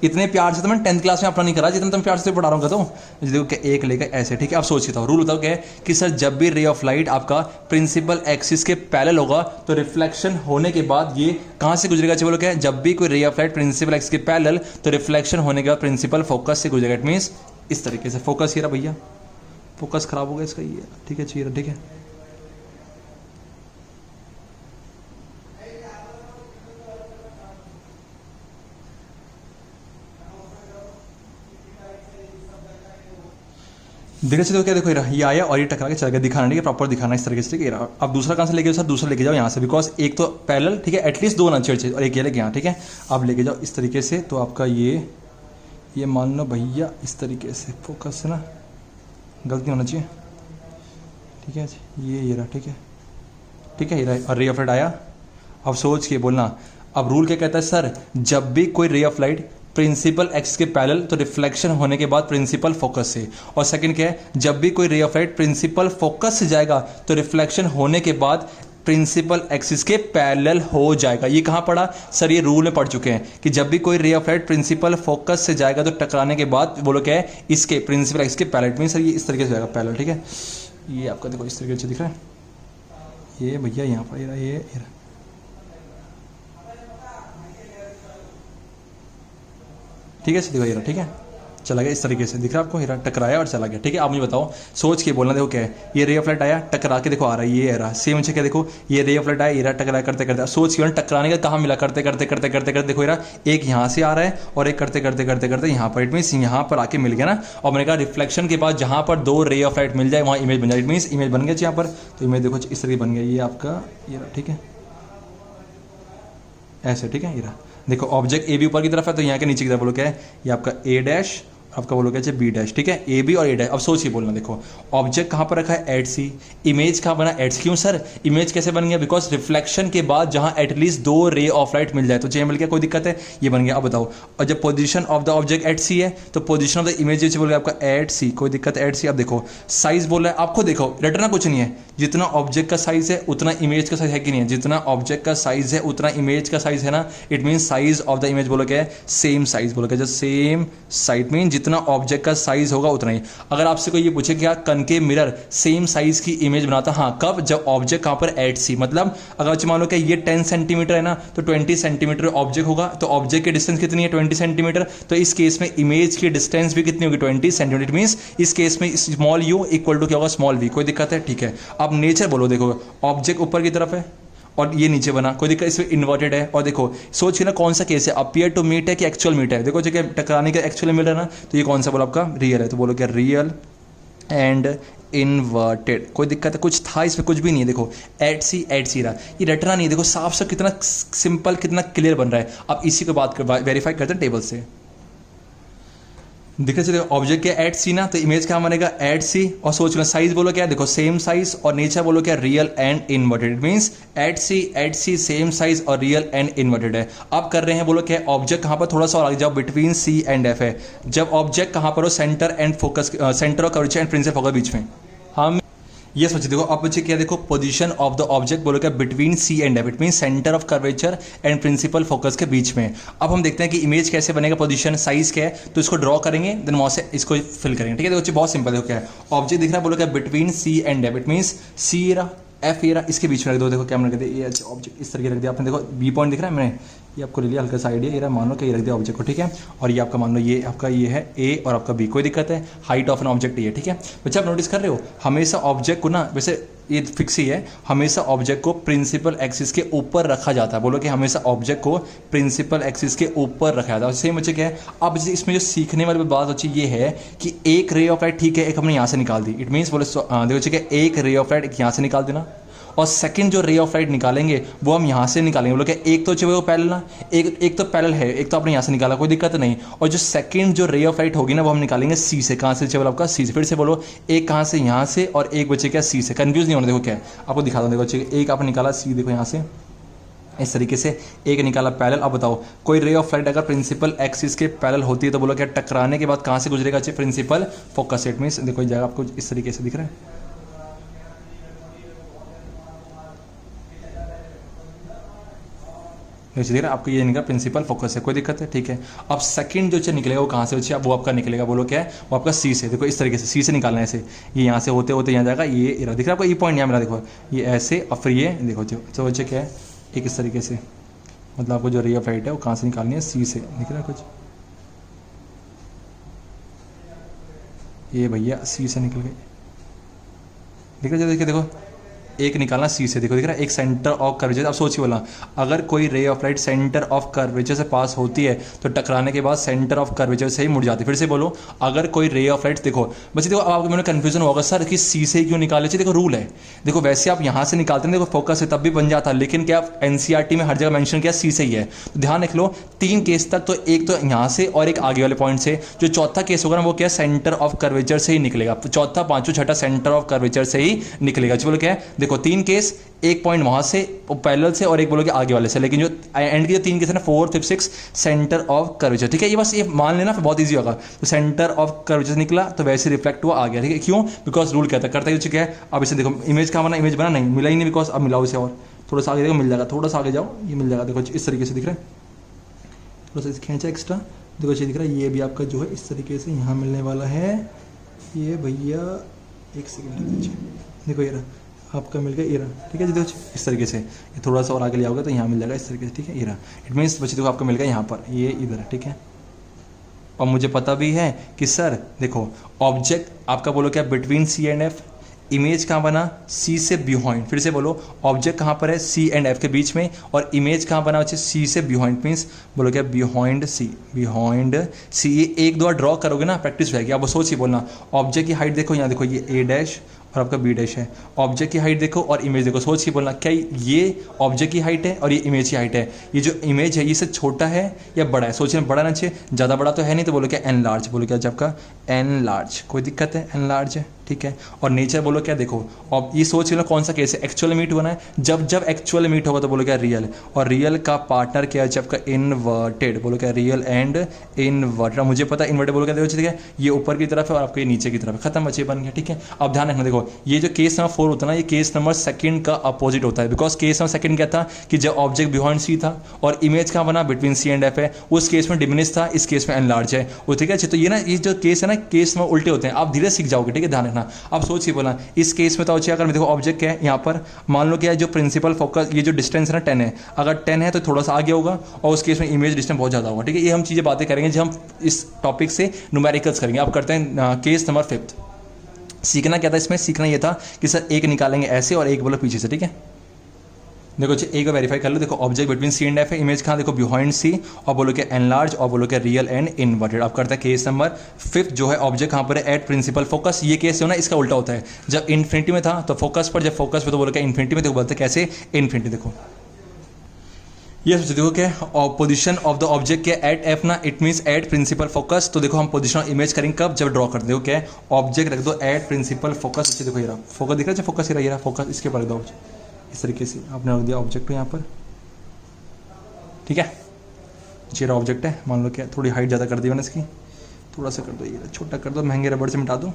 इतने प्यार से तो मैं 10th क्लास में अपना नहीं करा जितना तुम प्यार से पढ़ा रहा हूँ। तो देखो क्या एक लेकर ऐसे, ठीक है। अब सोचिए था रूल बताओ क्या है कि सर जब भी रे ऑफ लाइट आपका प्रिंसिपल एक्सिस के पैरेलल होगा तो रिफ्लेक्शन होने के बाद ये कहाँ से गुजरेगा? बोलो क्या है, जब भी कोई ray of light principal axis के पैरेलल तो रिफ्लेक्शन होने के बाद प्रिंसिपल फोकस से गुजरेगा। इट मीन्स इस तरीके से फोकस ये रहा भैया, फोकस खराब हो गया इसका ये, ठीक है चाहिए, ठीक है। धीरे से तो क्या देखो ये आया और ये टकरा के चला गया, दिखाना नहीं है, प्रॉपर दिखाना इस तरीके से, ठीक है। अब दूसरा कहाँ से लेके जाओ सर? दूसरा लेके जाओ यहाँ से, बिकॉज एक तो पैरेलल, ठीक है, एटलीस्ट दो ना चाहिए और एक ये लेके यहाँ, ठीक है। अब लेके जाओ इस तरीके से, तो आपका ये मान लो भैया इस तरीके से, फोकस से ना गलती होना चाहिए, ठीक है ये रहा, ठीक है, ठीक है, ये रहा और रे ऑफ लाइट आया। अब सोच के बोलना, अब रूल क्या कहता है सर, जब भी कोई ray of light principal axis के पैरेलल तो रिफ्लेक्शन होने के बाद प्रिंसिपल फोकस से, और सेकंड क्या है, जब भी कोई ray of light principal focus से जाएगा तो रिफ्लेक्शन होने के बाद प्रिंसिपल एक्सिस के पैरेलल हो जाएगा। ये कहाँ पढ़ा सर? ये रूल में पढ़ चुके हैं कि जब भी कोई ray of light principal focus से जाएगा तो टकराने के बाद बोलो क्या है, इसके प्रिंसिपल एक्सिस के पैरेलल में सर ये इस तरीके से जाएगा पैरेलल, ठीक है। ये आपका देखो इस तरीके से दिख रहा है, ये भैया यहाँ पर ये ठीक है, देखो ये रहा, ठीक है, चला गया इस तरीके से, दिख रहा है आपको, हीरा टकराया और चला गया, ठीक है। आप मुझे बताओ सोच के बोलना, देखो क्या है, ये रे ऑफ लाइट आया टकरा के देखो आ रहा है, ये रहा सेम क्या, देखो ये रे ऑफ लाइट आया, ये रहा टकराया करते करते, सोच के टकराने का कहाँ मिला, करते करते करते करते करते देखो ये एक यहाँ से आ रहा है और एक करते करते करते करते यहाँ पर, इट मीन्स यहाँ पर आके मिल गया ना। और मैंने कहा रिफ्लेक्शन के बाद जहाँ पर दो रे ऑफ लाइट मिल जाए वहाँ इमेज बन जाए, इट मीन्स इमेज बन गया यहाँ पर, तो इमेज देखो इस तरीके बन गया, ये आपका ये रहा, ठीक है, ऐसे, ठीक है। ये रहा देखो ऑब्जेक्ट ए भी ऊपर की तरफ है तो यहाँ के नीचे की तरफ बोलो क्या है, ये आपका ए डैश, आपका बोलो क्या बी डैश, ठीक है, ए बी और ए डैश। अब सोचिए बोलना, देखो ऑब्जेक्ट कहाँ पर रखा है, एट सी, इमेज कहाँ बना, एट सी। क्यों सर इमेज कैसे बन गया? बिकॉज रिफ्लेक्शन के बाद जहाँ एटलीस्ट दो रे ऑफ लाइट मिल जाए तो चाहिए मिल गया, कोई दिक्कत है, ये बन गया। अब बताओ, और जब position of the object at C है तो पोजीशन ऑफ द इमेज बोल गया आपका एट सी, कोई दिक्कत है, एट सी। अब देखो साइज बोल रहा है आपको, देखो रटना कुछ नहीं है, जितना ऑब्जेक्ट का साइज है उतना इमेज का साइज है कि नहीं है, जितना ऑब्जेक्ट का साइज है उतना इमेज का साइज है ना, it mean size of the image बोलो क्या है, सेम साइज बोलो क्या, सेम साइज मीन जितना ऑब्जेक्ट का साइज होगा उतना ही। अगर आपसे कोई ये पूछे क्या कनकेव मिरर सेम साइज की इमेज बनाता, हाँ कब, जब ऑब्जेक्ट कहां पर एट सी, मतलब अगर मान लो कि ये 10 सेंटीमीटर है ना तो 20 सेंटीमीटर ऑब्जेक्ट होगा, तो ऑब्जेक्ट की डिस्टेंस कितनी है 20 सेंटीमीटर, तो इस केस में इमेज की डिस्टेंस भी कितनी होगी 20 सेंटीमीटर, मींस इस केस में स्मॉल यू इक्वल टू क्या होगा, स्मॉल वी। कोई दिक्कत है, ठीक है। अब नेचर बोलो, देखो ऑब्जेक्ट ऊपर की तरफ है और ये नीचे बना, कोई दिक्कत, इसमें इन्वर्टेड है, और देखो सोचिए ना कौन सा केस है, अपीयर टू मीट है कि एक्चुअल मीट है, देखो जो टकराने का एक्चुअल मीट है ना, तो ये कौन सा बोला आपका, रियल है, तो बोलो क्या रियल एंड इन्वर्टेड। कोई दिक्कत है, कुछ था इसमें, कुछ भी नहीं है, देखो एट सी रहा, ये रटना नहीं, देखो साफ साफ कितना सिंपल कितना क्लियर बन रहा है। अब इसी को बात वेरीफाई करते हैं टेबल से, दिख रहे ऑब्जेक्ट क्या एट सी ना, तो इमेज क्या बनेगा एट सी, और सोच लो साइज बोलो क्या, देखो सेम साइज, और नेचर बोलो क्या real and inverted, means at C same size और रियल एंड इन्वर्टेड है। अब कर रहे हैं बोलो क्या ऑब्जेक्ट कहां पर, थोड़ा सा और आगे जाओ, बिटवीन सी एंड एफ है, जब ऑब्जेक्ट कहां पर हो, centre and focus, centre of curvature and principal focus बीच में, हम ये सोचिए, देखो अब बच्चे क्या, देखो पोजीशन ऑफ द ऑब्जेक्ट बोलो क्या between C and F, it mean centre of curvature and principal focus के बीच में। अब हम देखते हैं कि इमेज कैसे बनेगा, पोजीशन साइज क्या है, तो इसको ड्रॉ करेंगे, देन वहां से इसको फिल करेंगे, ठीक है। देखो बहुत सिंपल, देखो क्या है, ऑब्जेक्ट दिख रहा है बोलो क्या between C and F, it means C area F area, इसके बीच में रख दो, देखो क्या मैंने रख दिया, ये ऑब्जेक्ट इस तरीके रख दिया आपने, देखो बी पॉइंट दिख रहा है, मैंने ये आपको ले लिया हल्का सा आइडिया, ये मान लो कि ये रख दिया ऑब्जेक्ट को, ठीक है। और ये आपका मान लो ये आपका ये है ए और आपका बी, कोई दिक्कत है, हाइट ऑफ एन ऑब्जेक्ट ये, ठीक है। बच्चा आप नोटिस कर रहे हो हमेशा ऑब्जेक्ट को ना, वैसे ये फिक्स ही है, हमेशा ऑब्जेक्ट को प्रिंसिपल एक्सिस के ऊपर रखा जाता है, बोलो कि हमेशा ऑब्जेक्ट को प्रिंसिपल एक्सिस के ऊपर रखा जाता है। सेम बच्चे क्या है, अब इसमें जो सीखने वाली बात बच्चे ये है कि एक रे ऑफ लाइट, ठीक है, एक हमने यहाँ से निकाल दी, इट मीन्स बोले देखो ठीक है, एक रे ऑफ लाइट यहाँ से निकाल देना, और सेकंड जो रे ऑफ लाइट निकालेंगे वो हम यहाँ से निकालेंगे, बोलो क्या एक तो चाहिए वो पैरेलल ना, एक तो पैरेलल है, एक तो आपने यहाँ से निकाला, कोई दिक्कत नहीं, और जो सेकंड जो रे ऑफ लाइट होगी ना वो हम निकालेंगे सी से, कहाँ से चाहिए आपका सी से, फिर से बोलो एक कहाँ से, यहाँ से, और एक बचे क्या सी से, कंफ्यूज नहीं होना, देखो क्या है आपको दिखा दो, देखो एक आपने निकाला सी, देखो यहाँ से इस तरीके से एक निकाला पैरेलल। अब बताओ कोई रे ऑफ लाइट अगर प्रिंसिपल एक्सिस के पैरेलल होती है तो बोलो क्या टकराने के बाद कहाँ से गुजरेगा, चाहिए प्रिंसिपल फोकस, इट मीन्स देखो जगह आपको इस तरीके से दिख रहा है, देख रहे हैं आपको ये निकला प्रिंसिपल फोकस है, कोई दिक्कत है, ठीक है। अब सेकंड जो निकलेगा वो कहाँ से बच्चे, वो आपका निकलेगा, बोलो क्या है, वो आपका सी से। देखो इस तरीके से सी से निकालना है ऐसे, ये यहाँ से होते होते यहाँ जाएगा, ये दिख रहा है आपको, ये पॉइंट यहाँ मिला, देखो ये ऐसे, और फिर ये देखो तो बच्चे क्या है, एक इस तरीके से, मतलब आपको जो रे ऑफ लाइट है वो कहाँ से निकालनी है, सी से। दिख रहा है कुछ, ये भैया सी से निकल गई, दिख रहा है, देखिए देखो एक निकालना सी से, देखो दिख रहा है, एक सेंटर ऑफ कर्वेचर। अब सोचिए बोला, अगर कोई ray of light centre of curvature से पास होती है तो टकराने के बाद सेंटर ऑफ कर्वेचर से ही मुड़ जाती है। फिर से बोलो, अगर कोई रे ऑफ लाइट, देखो बच्चे देखो, अब आपको मैंने कन्फ्यूजन होगा सर कि सी से क्यों निकाले चाहिए, देखो रूल है, देखो वैसे आप यहाँ से निकालते हैं, देखो फोकस है तब भी बन जाता है, लेकिन क्या एनसीईआरटी में हर जगह मेंशन किया सी से ही है, तो ध्यान रख लो 3 केस तक, तो एक तो यहाँ से और एक आगे वाले पॉइंट से, जो चौथा केस होगा ना वो क्या सेंटर ऑफ कर्वेचर से ही निकलेगा, चौथा पांचों छठा सेंटर ऑफ कर्वेचर से ही निकलेगा। चलो क्या है, देखो 3 केस, एक पॉइंट वहां से पैरेलल से और एक बोलोगे आगे वाले से, लेकिन जो एंड के जो 3 केस है ना 4, 5, 6 सेंटर ऑफ कर्वेचर, ठीक है, ये बस ये मान लेना, फिर बहुत इजी होगा। तो सेंटर ऑफ कर्वेचर निकला तो वैसे रिफ्लेक्ट हुआ आ गया, ठीक है, क्यों, बिकॉज रूल कहता करता है क्या है। अब इसे देखो इमेज कहाँ बना, इमेज बना नहीं, मिला ही नहीं, बिकॉज अब मिलाओ इसे और थोड़ा सा आगे देखो, मिल जाएगा, थोड़ा सा आगे जाओ, ये मिल जाएगा, देखो इस तरीके से दिख रहा है, थोड़ा सा खींचा एक्स्ट्रा, देखो ये दिख रहा है, ये भी आपका जो है इस तरीके से यहाँ मिलने वाला है, ये भैया एक सेकेंड, देखो ये रहा आपका मिल गया, ये रहा, ठीक है जी, देखो इस तरीके से, ये थोड़ा सा और आगे ले आओगे तो यहाँ मिल जाएगा इस तरीके से, ठीक है, ये रहा, इट मीन्स बच्चे देखो आपको मिल गया यहाँ पर, ये इधर है, ठीक है। और मुझे पता भी है कि सर देखो ऑब्जेक्ट आपका बोलो क्या between C and F, image कहाँ बना, सी से बिहाइंड, फिर से बोलो ऑब्जेक्ट कहाँ पर है, सी एंड एफ के बीच में, और इमेज कहाँ बना बच्चे, सी से बिहाइंड, मीन्स बोलो क्या बिहाइंड सी, बिहाइंड सी, ये एक दो बार ड्रॉ करोगे ना प्रैक्टिस रहेगी। आप सोचिए बोलना, ऑब्जेक्ट की हाइट देखो, यहाँ देखो ये ए डैश और आपका बी डैश है, ऑब्जेक्ट की हाइट देखो और इमेज देखो, सोच के बोलना क्या ये ऑब्जेक्ट की हाइट है और ये इमेज की हाइट है, ये जो इमेज है ये से छोटा है या बड़ा है, सोचिए बड़ा ना चाहिए, ज़्यादा बड़ा तो है नहीं, तो बोलो क्या एन लार्ज, बोलो क्या जब का एन लार्ज, कोई दिक्कत है, एन लार्ज है, ठीक है। और नेचर बोलो क्या, देखो और ये सोच लो कौन सा केस है, एक्चुअल मीट होना है, जब जब एक्चुअल मीट होगा तो बोलो क्या रियल, और रियल का पार्टनर क्या है जब का इनवर्टेड, बोलो क्या रियल एंड इनवर्टेड। मुझे पता इन्वर्टेड बोलो क्या, देखो ठीक है, ये ऊपर की तरफ है और आपको ये नीचे की तरफ है, खत्म, बच्चे बन गया, ठीक है। अब ध्यान रखना, देखो ये जो केस नंबर 4 होता है ना, ये केस नंबर 2 का अपोजिट होता है, बिकॉज केस नंबर 2 क्या था कि जब ऑब्जेक्ट बिहाइंड सी था और इमेज कहाँ बना बिटवीन सी एंड एफ है, उस केस में डिमिनिश था, इस केस में एनलार्ज है, वो ठीक है। तो ये ना ये जो केस है ना, केस में उल्टे होते हैं, आप धीरे सीख जाओगे, ठीक है, ध्यान रखना। अब सोचिए बोला इस केस में तो अच्छे, अगर देखो ऑब्जेक्ट क्या है यहाँ पर, मान लो क्या है जो प्रिंसिपल फोकस, ये जो डिस्टेंस है ना 10 है, अगर 10 है तो थोड़ा सा आगे होगा, और उस केस में इमेज डिस्टेंस बहुत ज़्यादा होगा, ठीक है। ये हम चीज़ें बातें करेंगे जब हम इस टॉपिक से न्यूमेरिकल्स करेंगे। अब करते हैं केस नंबर 5। सीखना क्या था इसमें, सीखना ये था कि सर एक निकालेंगे ऐसे और एक बोलो पीछे से, ठीक है। देखो एक वेरीफाई कर लो, देखो object between C and F है, इमेज कहाँ देखो बिहाइंड सी, और बोलो क्या एनलार्ज, और बोलो क्या रियल एंड इनवर्टेड। अब करता है केस नंबर 5 जो है ऑब्जेक्ट कहाँ पर है एट प्रिंसिपल फोकस। ये केस जो ना इसका उल्टा होता है, जब इन्फिनिटी में था तो फोकस पर, जब फोकस पे तो बोलो क्या इन्फिनिटी में, देखो बोलते कैसे इन्फिनिटी। देखो ये सोचो देखो क्या पोजीशन ऑफ द ऑब्जेक्ट क्या एट एफ ना, it means at principal focus. तो देखो हम पोजीशन ऑफ इमेज करेंगे कब, जब ड्रॉ करते हो क्या ऑब्जेक्ट रख दो एट प्रिंसिपल फोकस। देखो ये रहा फोकस, दिख रहा है फोकस, ये रहा फोकस, इसके पर रख दो इस तरीके से, आपने रख दिया ऑब्जेक्ट को यहाँ पर, ठीक है। ये रहा ऑब्जेक्ट है, मान लो क्या थोड़ी हाइट ज़्यादा कर दी मैंने इसकी, थोड़ा सा कर दो, ये छोटा कर दो, महंगे रबड़ से मिटा दो,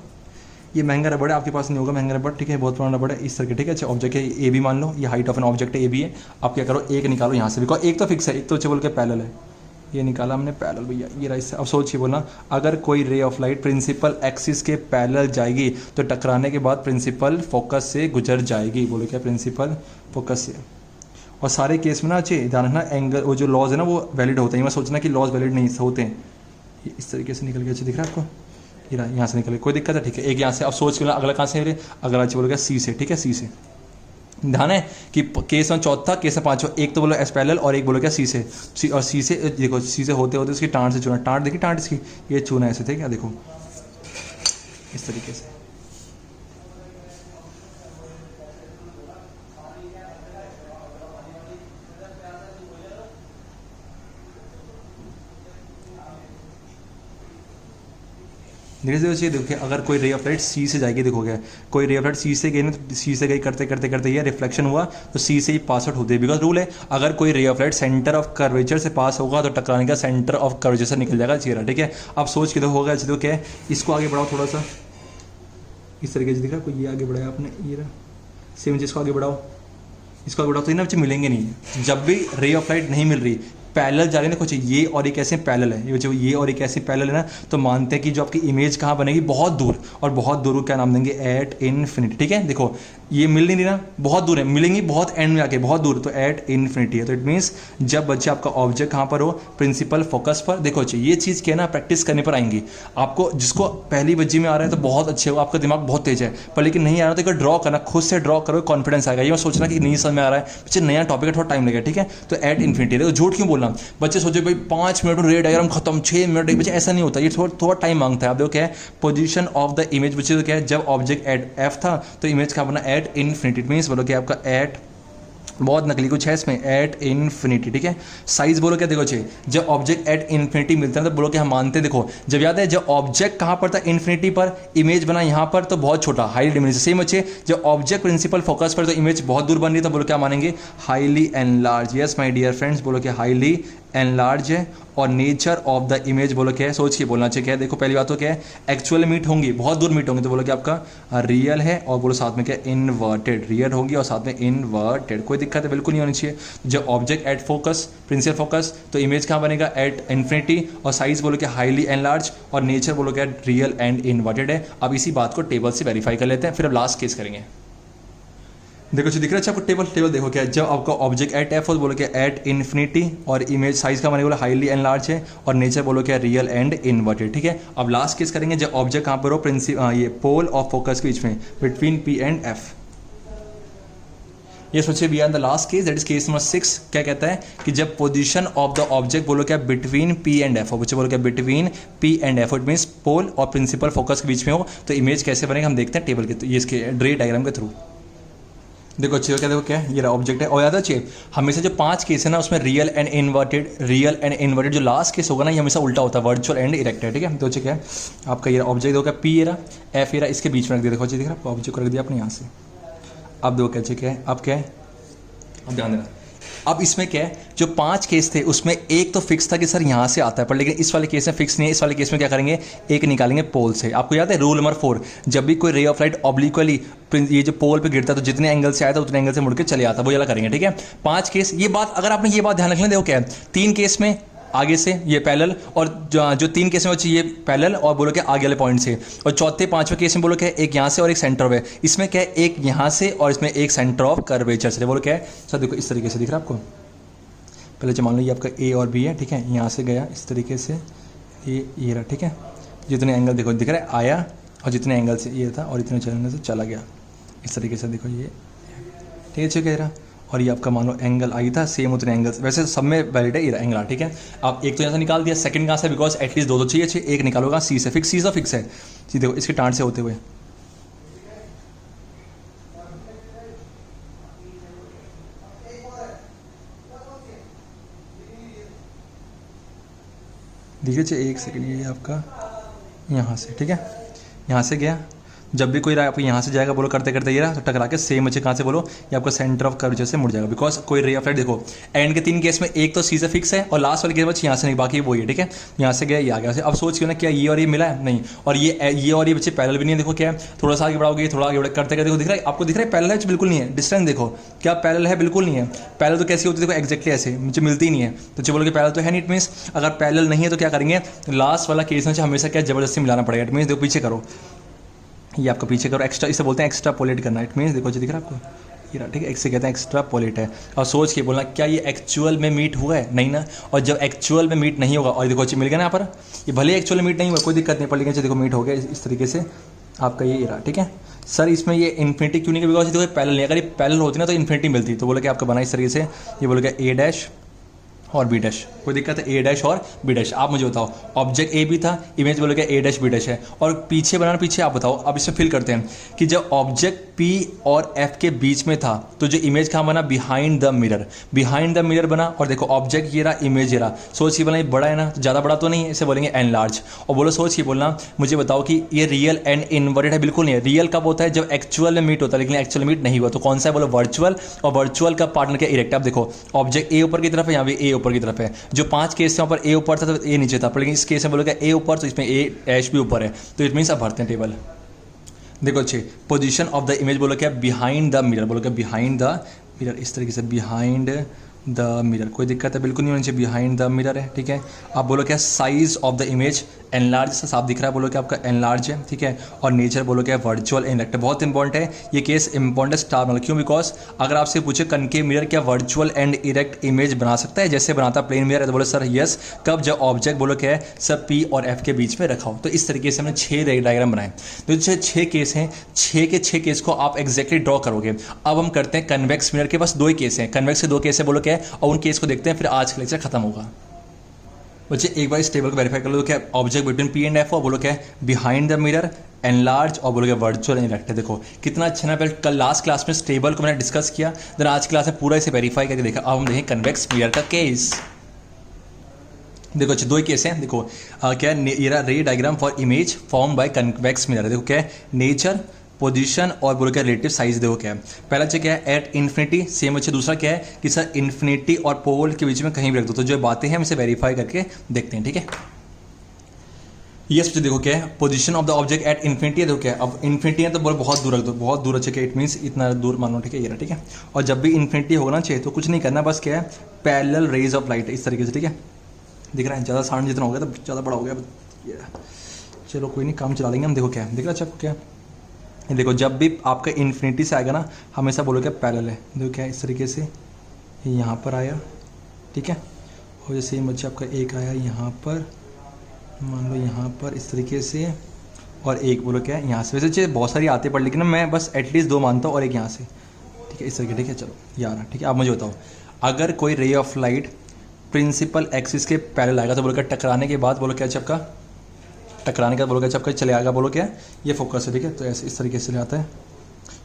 ये महंगा रबड़ है आपके पास नहीं होगा महंगा रबड़, ठीक है, बहुत पुराना रबड़ है इस तरह के, ठीक है। अच्छा ऑब्जेक्ट है ए भी, मान लो ये हाइट ऑफ एन ऑब्जेक्ट है ए भी है, आप क्या करो एक निकालो यहाँ से, बिकॉज एक तो फिक्स है, एक तो बोल के पैरेलल है, ये निकाला हमने पैरेलल भैया, ये रहा इससे। अब सोचिए बोलना, अगर कोई ray of light principal axis के पैरेलल जाएगी तो टकराने के बाद प्रिंसिपल फोकस से गुजर जाएगी, बोलो क्या प्रिंसिपल फोकस से। और सारे केस में ना अच्छे ध्यान रखना, एंगल वो जो लॉज है ना वो वैलिड होते हैं, मैं सोचना कि लॉज वैलिड नहीं होते हैं। ये इस तरीके से निकल गया, अच्छा दिख रहा है आपको, ये यहाँ से निकले, कोई दिक्कत है, ठीक है। एक यहाँ से अब सोच के अगला कहाँ से, अगला अच्छे बोलोगे सी से, ठीक है, सी से। ध्यान है कि केस में चौथा, केस में पांचवा, एक तो बोलो एस पैरेलल और एक बोलो क्या सी से, सी और सी से देखो, सी से होते होते उसकी टाँट से चुना, टाँट देखी टाँट इसकी, ये चुना ऐसे, ठीक है, देखो इस तरीके से। धीरे धीरे चाहिए, देखिए अगर कोई रे ऑफ लाइट सी से जाएगी, देखोगे कोई रे ऑफ लाइट सी से गई ना, तो सी से गई करते करते करते ये रिफ्लेक्शन हुआ तो सी से ही पास आउट होती है, बिकॉज रूल है अगर कोई ray of light centre of curvature से पास होगा तो टकराने का सेंटर ऑफ कर्वेचर से निकल जाएगा चेहरा, ठीक है। आप सोच के देखोगे अच्छा, क्या है इसको आगे बढ़ाओ थोड़ा सा इस तरीके से, दिखा कोई ये आगे बढ़ाया आपने, ये रहा सेम चीज़ को आगे बढ़ाओ, इसको उड़ा तो ना बच्चे मिलेंगे नहीं। जब भी रे ऑफ लाइट नहीं मिल रही, पैरेलल जा रही है ना कुछ, ये और एक ऐसे पैरेलल है, ये जो ये और एक ऐसे पैरेलल है ना, तो मानते हैं कि जो आपकी इमेज कहाँ बनेगी, बहुत दूर, और बहुत दूर को क्या नाम देंगे, एट इन्फिनिटी। ठीक है, देखो ये मिल नहीं रही ना, बहुत दूर है, मिलेंगी बहुत एंड में आके, बहुत दूर, तो एट इन्फिनिटी है। तो इट मीन्स जब बच्चे आपका ऑब्जेक्ट कहाँ पर हो, प्रिंसिपल फोकस पर। देखो बच्चे ये चीज़ क्या है ना, प्रैक्टिस करने पर आएंगी आपको। जिसको पहली बच्ची में आ रहा है तो बहुत अच्छे हो, आपका दिमाग बहुत तेज है, पर लेकिन नहीं आ रहा तो एक ड्रॉ करना, खुद से ड्रॉ करो, कॉन्फिडेंस आएगा। ये सोचना कि नहीं समझ में आ रहा है, बच्चे नया टॉपिक है, थोड़ा टाइम लगेगा। ठीक है, तो एट इन्फिनिटी। देखो झूठ क्यों बोलना, बच्चे सोचे भाई 5 मिनट में रे डायग्राम खत्म, 6 मिनट, बच्चे ऐसा नहीं होता, ये थोड़ा टाइम मांगता है। आप देखो क्या है, पोजीशन ऑफ द इमेज, बच्चे तो क्या है, जब ऑब्जेक्ट एट एफ था तो इमेज का बना एट इन्फिनिटी। मीन्स बोलो कि आपका एट, बहुत नकली कुछ है इसमें, एट इन्फिनिटी। ठीक है, साइज बोलो क्या, देखो चाहिए जब ऑब्जेक्ट एट इन्फिनिटी मिलता है तो बोलो कि हम मानते हैं, देखो जब याद है जब ऑब्जेक्ट कहाँ पर था, इन्फिनिटी पर, इमेज बना यहाँ पर तो बहुत छोटा, हाईली डिमिनिश। सेम अच्छे जब ऑब्जेक्ट प्रिंसिपल फोकस पर तो इमेज बहुत दूर बन रही है, तो बोलो क्या मानेंगे, highly enlarge. Yes my dear friends, बोलो कि हाईली एनलार्ज है। और नेचर ऑफ द इमेज बोलो क्या है, सोच के बोलना चाहिए। क्या है, देखो पहली बात तो क्या है, एक्चुअल मीट होंगी, बहुत दूर मीट होंगी, तो बोलो कि आपका रियल है, और बोलो साथ में क्या, इन्वर्टेड। रियल होगी और साथ में इन्वर्टेड, कोई दिक्कत है बिल्कुल नहीं होनी चाहिए। जब object at focus, principal focus, तो इमेज कहाँ बनेगा, एट इन्फिनिटी, और साइज बोलो क्या, हाईली एनलार्ज, और नेचर बोलो क्या, रियल एंड इन्वर्टेड है। अब इसी बात को टेबल से वेरीफाई कर लेते हैं, फिर अब लास्ट केस करेंगे। देखो जो दिख रहा है अच्छा आपको टेबल देखो क्या है, जब आपका ऑब्जेक्ट एट एफ हो तो बोलो क्या, एट इन्फिनिटी, और इमेज साइज का माने बोलो हाईली एनलार्ज है, और नेचर बोलो क्या, रियल एंड इन्वर्टेड। ठीक है, अब लास्ट केस करेंगे जब ऑब्जेक्ट कहाँ पर हो, ये पोल और फोकस के बीच में, बिटवीन पी एंड एफ। ये सोचिए we are in the last case, that is case number 6। क्या कहता है कि जब पोजीशन ऑफ द ऑब्जेक्ट बोलो क्या, बिटवीन पी एंड एफ हो, बच्चे बोलो क्या, between P and F, it means pole और प्रिंसिपल फोकस के बीच में हो, तो इमेज कैसे बनेगा हम देखते हैं टेबल के, ये इसके रे डायग्राम के थ्रू। देखो अच्छे क्या, देखो क्या है, ये ऑब्जेक्ट है, और याद रखिए हमेशा जो 5 केस है ना, उसमें रियल एंड इन्वर्टेड, जो लास्ट केस होगा ना, ये हमेशा उल्टा होता है, वर्चुअल एंड इरेक्टेड। ठीक है, तो क्या है आपका ये ऑब्जेक्ट देखो क्या, पी एरा एफ एरा, इसके बीच में रख दिया। देखो अच्छे दिख रहा है, ऑब्जेक्ट को रख दिया आपने यहाँ से। अब देखो क्या क्या है, अब क्या है, अब ध्यान देना। अब इसमें क्या है, जो 5 केस थे उसमें एक तो फिक्स था कि सर यहाँ से आता है, पर लेकिन इस वाले केस में फिक्स नहीं है। इस वाले केस में क्या करेंगे, एक निकालेंगे पोल से। आपको याद है रूल नंबर 4, जब भी कोई रे ऑफ लाइट ऑब्लिक्वली ये जो पोल पे गिरता है तो जितने एंगल से आया था उतने एंगल से मुड़ के चले आता, वो वाला करेंगे। ठीक है, 5 केस, ये बात अगर आपने ये बात ध्यान रखना, देखो क्या है, 3 केस में आगे से ये पैरेलल, और जो 3 केस में बच्चे ये पैरेलल, और बोलो क्या आगे वाले पॉइंट से, और चौथे 5वें केस में बोलो क्या एक यहाँ से और एक सेंटर ऑफ है। इसमें क्या है, एक यहाँ से और इसमें एक सेंटर ऑफ कर्वेचर से। बोलो क्या है सर, देखो इस तरीके से दिख रहा है आपको, पहले मान लो ये आपका ए और बी है। ठीक है, यहाँ से गया इस तरीके से, ये रहा। ठीक है, जितने एंगल देखो दिख रहा है आया, और जितने एंगल से ये था और इतने एंगल से चला गया, इस तरीके से देखो ये, ठीक है, कह रहा। और ये आपका मान लो एंगल आई था, सेम उतने एंगल्स, वैसे सब में वैलिड है ये एंगल। ठीक है, आप एक तो यहाँ से निकाल दिया, सेकंड कहाँ से, बिकॉज एटलीस्ट 2 तो चाहिए, एक निकालोगा सी से, फिक्स सी से फिक्स है जी। देखो इसके टाँट से होते हुए देखिए, एक सेकंड, ये आपका यहाँ से, ठीक है, यहाँ से गया, जब भी कोई आपको यहाँ से जाएगा बोलो करते करते ये रहा, तो टकरा के सेम बच्चे कहाँ से बोलो, ये आपका सेंटर ऑफ कर्वेचर से मुड़ जाएगा, बिकॉज कोई रे ऑफ लाइट देखो एंड के 3 केस में एक तो सी से फिक्स है, और लास्ट वाले केस बच्चे यहाँ से नहीं, बाकी वो ये। ठीक है, यहाँ से गया, ये आ गया। अब सोच क्यों ना, क्या ये और ये मिला है, नहीं, और ये और ये बच्चे पैरेलल भी नहीं है। देखो क्या है, थोड़ा सा आगे बढ़ाओगे, थोड़ा आगे करते करते देखो दिख रहा है आपको, दिख रहा है पैरेलल है, बिल्कुल नहीं है। डिस्टेंस देखो क्या पैरेलल है, बिल्कुल नहीं है। पैरेलल तो कैसी होती है, देखो एक्जैक्टली ऐसे मुझे मिलती ही नहीं है, तो बोलोगे पैरेलल तो है नहीं। इट मीन्स अगर पैरेलल नहीं है तो क्या करेंगे, लास्ट वाला केस में हमेशा क्या जबरदस्ती मिलाना पड़ेगा। इट मीन्स देखो पीछे करो, ये आपका पीछे करो, एक्स्ट्रा, इसे बोलते हैं एक्स्ट्रा पोलेट करना। इट मीन्स देखो जो दिख रहा है आपको, ये ठीक है, इससे कहते हैं एक्स्ट्रा पोलेट है। और सोच के बोलना क्या ये एक्चुअल में मीट हुआ है, नहीं ना। और जब एक्चुअल में मीट नहीं होगा, और देखो मिल गया ना यहाँ पर, ये भले एक्चुअल में मीट नहीं हुआ कोई दिक्कत नहीं, पर लेकिन देखो मीट हो गया इस तरीके से आपका ये रहा। ठीक है सर, इसमें ये इन्फिनिटी क्यों नहीं, बिकॉज देखो पैरेलल नहीं, अगर ये पैरेलल होती ना तो इन्फिनिटी मिलती। तो बोलो कि आपका बना इस तरीके से, ये बोलो क्या ए डैश और बी डैश, कोई दिक्कत है, ए डैश और बी डैश। आप मुझे बताओ, ऑब्जेक्ट ए भी था, इमेज बोलो क्या ए डैश बी डैश है, और पीछे बनाना, पीछे आप बताओ। अब इसमें फिल करते हैं कि जब ऑब्जेक्ट पी और एफ के बीच में था तो जो इमेज कहाँ बना, behind the mirror, behind the mirror बना। और देखो ऑब्जेक्ट ये रहा, इमेज ये रहा। सोच के बोलना ये बड़ा है ना, ज़्यादा बड़ा तो नहीं है, इसे बोलेंगे एन लार्ज। और बोलो सोच के बोलना, मुझे बताओ कि ये रियल एंड इन्वर्टेड है, बिल्कुल नहीं है। रियल कब होता है, जब एक्चुअल में मीट होता है, लेकिन एक्चुअल मीट नहीं हुआ। तो कौन सा है, बोलो वर्चुअल। और वर्चुअल का पार्टनर क्या, इरेक्ट। आप देखो ऑब्जेक्ट ए ऊपर की तरफ है, यहाँ भी ए ऊपर की तरफ है। जो 5 केस थे वहाँ पर ए ऊपर था तो ए नीचे था, पर लेकिन इस केस में बोलोगे ए ऊपर, तो इसमें ए डैश भी ऊपर है। तो इट मीन्स आप भरते हैं टेबल। देखो अच्छे, पोजीशन ऑफ द इमेज बोलो क्या, बिहाइंड द मिरर, बोलो क्या बिहाइंड द मिरर, इस तरीके से बिहाइंड द मिरर, कोई दिक्कत है बिल्कुल नहीं होनी चाहिए, बिहाइंड द मिरर है, ठीक है। आप बोलो क्या, size of the image enlarge, साफ दिख रहा है, बोलो क्या आपका एनलार्ज है, ठीक है। और नेचर बोलो क्या, वर्चुअल इनएक्ट, बहुत इंपॉर्टेंट है ये केस, इंपॉर्टेंट स्टार मतलब क्यों, बिकॉज अगर आपसे पूछे कनकेव मिरर क्या वर्चुअल एंड इरेक्ट इमेज बना सकता है जैसे बनाता प्लेन मिरर है, तो बोलो सर यस, कब, जब ऑब्जेक्ट बोलो क्या है सर पी और एफ के बीच में रखा हो। तो इस तरीके से हमने 6 डायग्राम बनाए, तो जो 6 केस हैं, 6 के 6 केस को आप एग्जैक्टली ड्रॉ करोगे। अब हम करते हैं कन्वेक्स मिरर के, बस 2 ही केस हैं, कन्वेक्स के 2 केस है बोलो क्या है, और उन केस को देखते हैं, फिर आज का लेक्चर खत्म होगा। बच्चे एक बार इस टेबल को वेरीफाई कर लो, क्या object between P and F, और बोलो क्या बिहाइंड द मिरर, एनलार्ज, और बोलो क्या वर्चुअल इनएक्ट है। देखो कितना अच्छा ना, पहले कल लास्ट क्लास में इस टेबल को मैंने डिस्कस किया, देन आज क्लास में पूरा इसे वेरीफाई करके देखा। अब हम देखें कन्वेक्स मिरर का केस। देखो अच्छा 2 ही केस हैं, देखो क्या है, रे diagram for image form by convex mirror, देखो क्या है, नेचर, पोजीशन और बोलो क्या रिलेटिव साइज, देखो क्या है, पहला चीज क्या है एट इन्फिनिटी, सेम अच्छे, दूसरा क्या है कि सर इन्फिनिटी और पोल के बीच में कहीं भी रख दो। तो जो बातें हैं हम इसे वेरीफाई करके देखते हैं, ठीक है। ये बच्चे देखो क्या है, position of the object at infinity है, देखो क्या है, अब इन्फिनिटी है तो बोलो बहुत दूर रख दो, बहुत दूर अच्छे, इट मीन्स इतना दूर मानो, ठीक है, ये रहा, ठीक है। और जब भी इन्फिनिटी होगा ना चाहिए तो कुछ नहीं करना, बस क्या है पैरेलल रेज ऑफ लाइट, इस तरीके से, ठीक है, दिख रहा है, ज़्यादा साउंड जितना हो गया तो ज़्यादा बड़ा हो गया, चलो कोई नहीं, काम चला लेंगे हम। देखो क्या है, दिख रहा है अच्छा क्या, देखो जब भी आपका इन्फिनिटी से आएगा ना हमेशा बोलो क्या पैरेलल है, देखो क्या इस तरीके से यहाँ पर आया, ठीक है, और जैसे ही बच्चे आपका एक आया यहाँ पर, मान लो यहाँ पर इस तरीके से, और एक बोलो क्या है यहाँ से, वैसे बहुत सारी आते पड़, लेकिन मैं बस एटलीस्ट 2 मानता हूँ, और एक यहाँ से, ठीक है, इस तरीके, ठीक है, चलो यार, ठीक है। आप मुझे बताओ, अगर कोई ray of light principal axis के पैरेलल आएगा तो बोलो क्या टकराने के बाद बोलो क्या चपका, टकराने का बोलो क्या चपका चले आएगा, बोलो क्या ये फोकस है, ठीक है, तो ऐसे इस तरीके से आता है,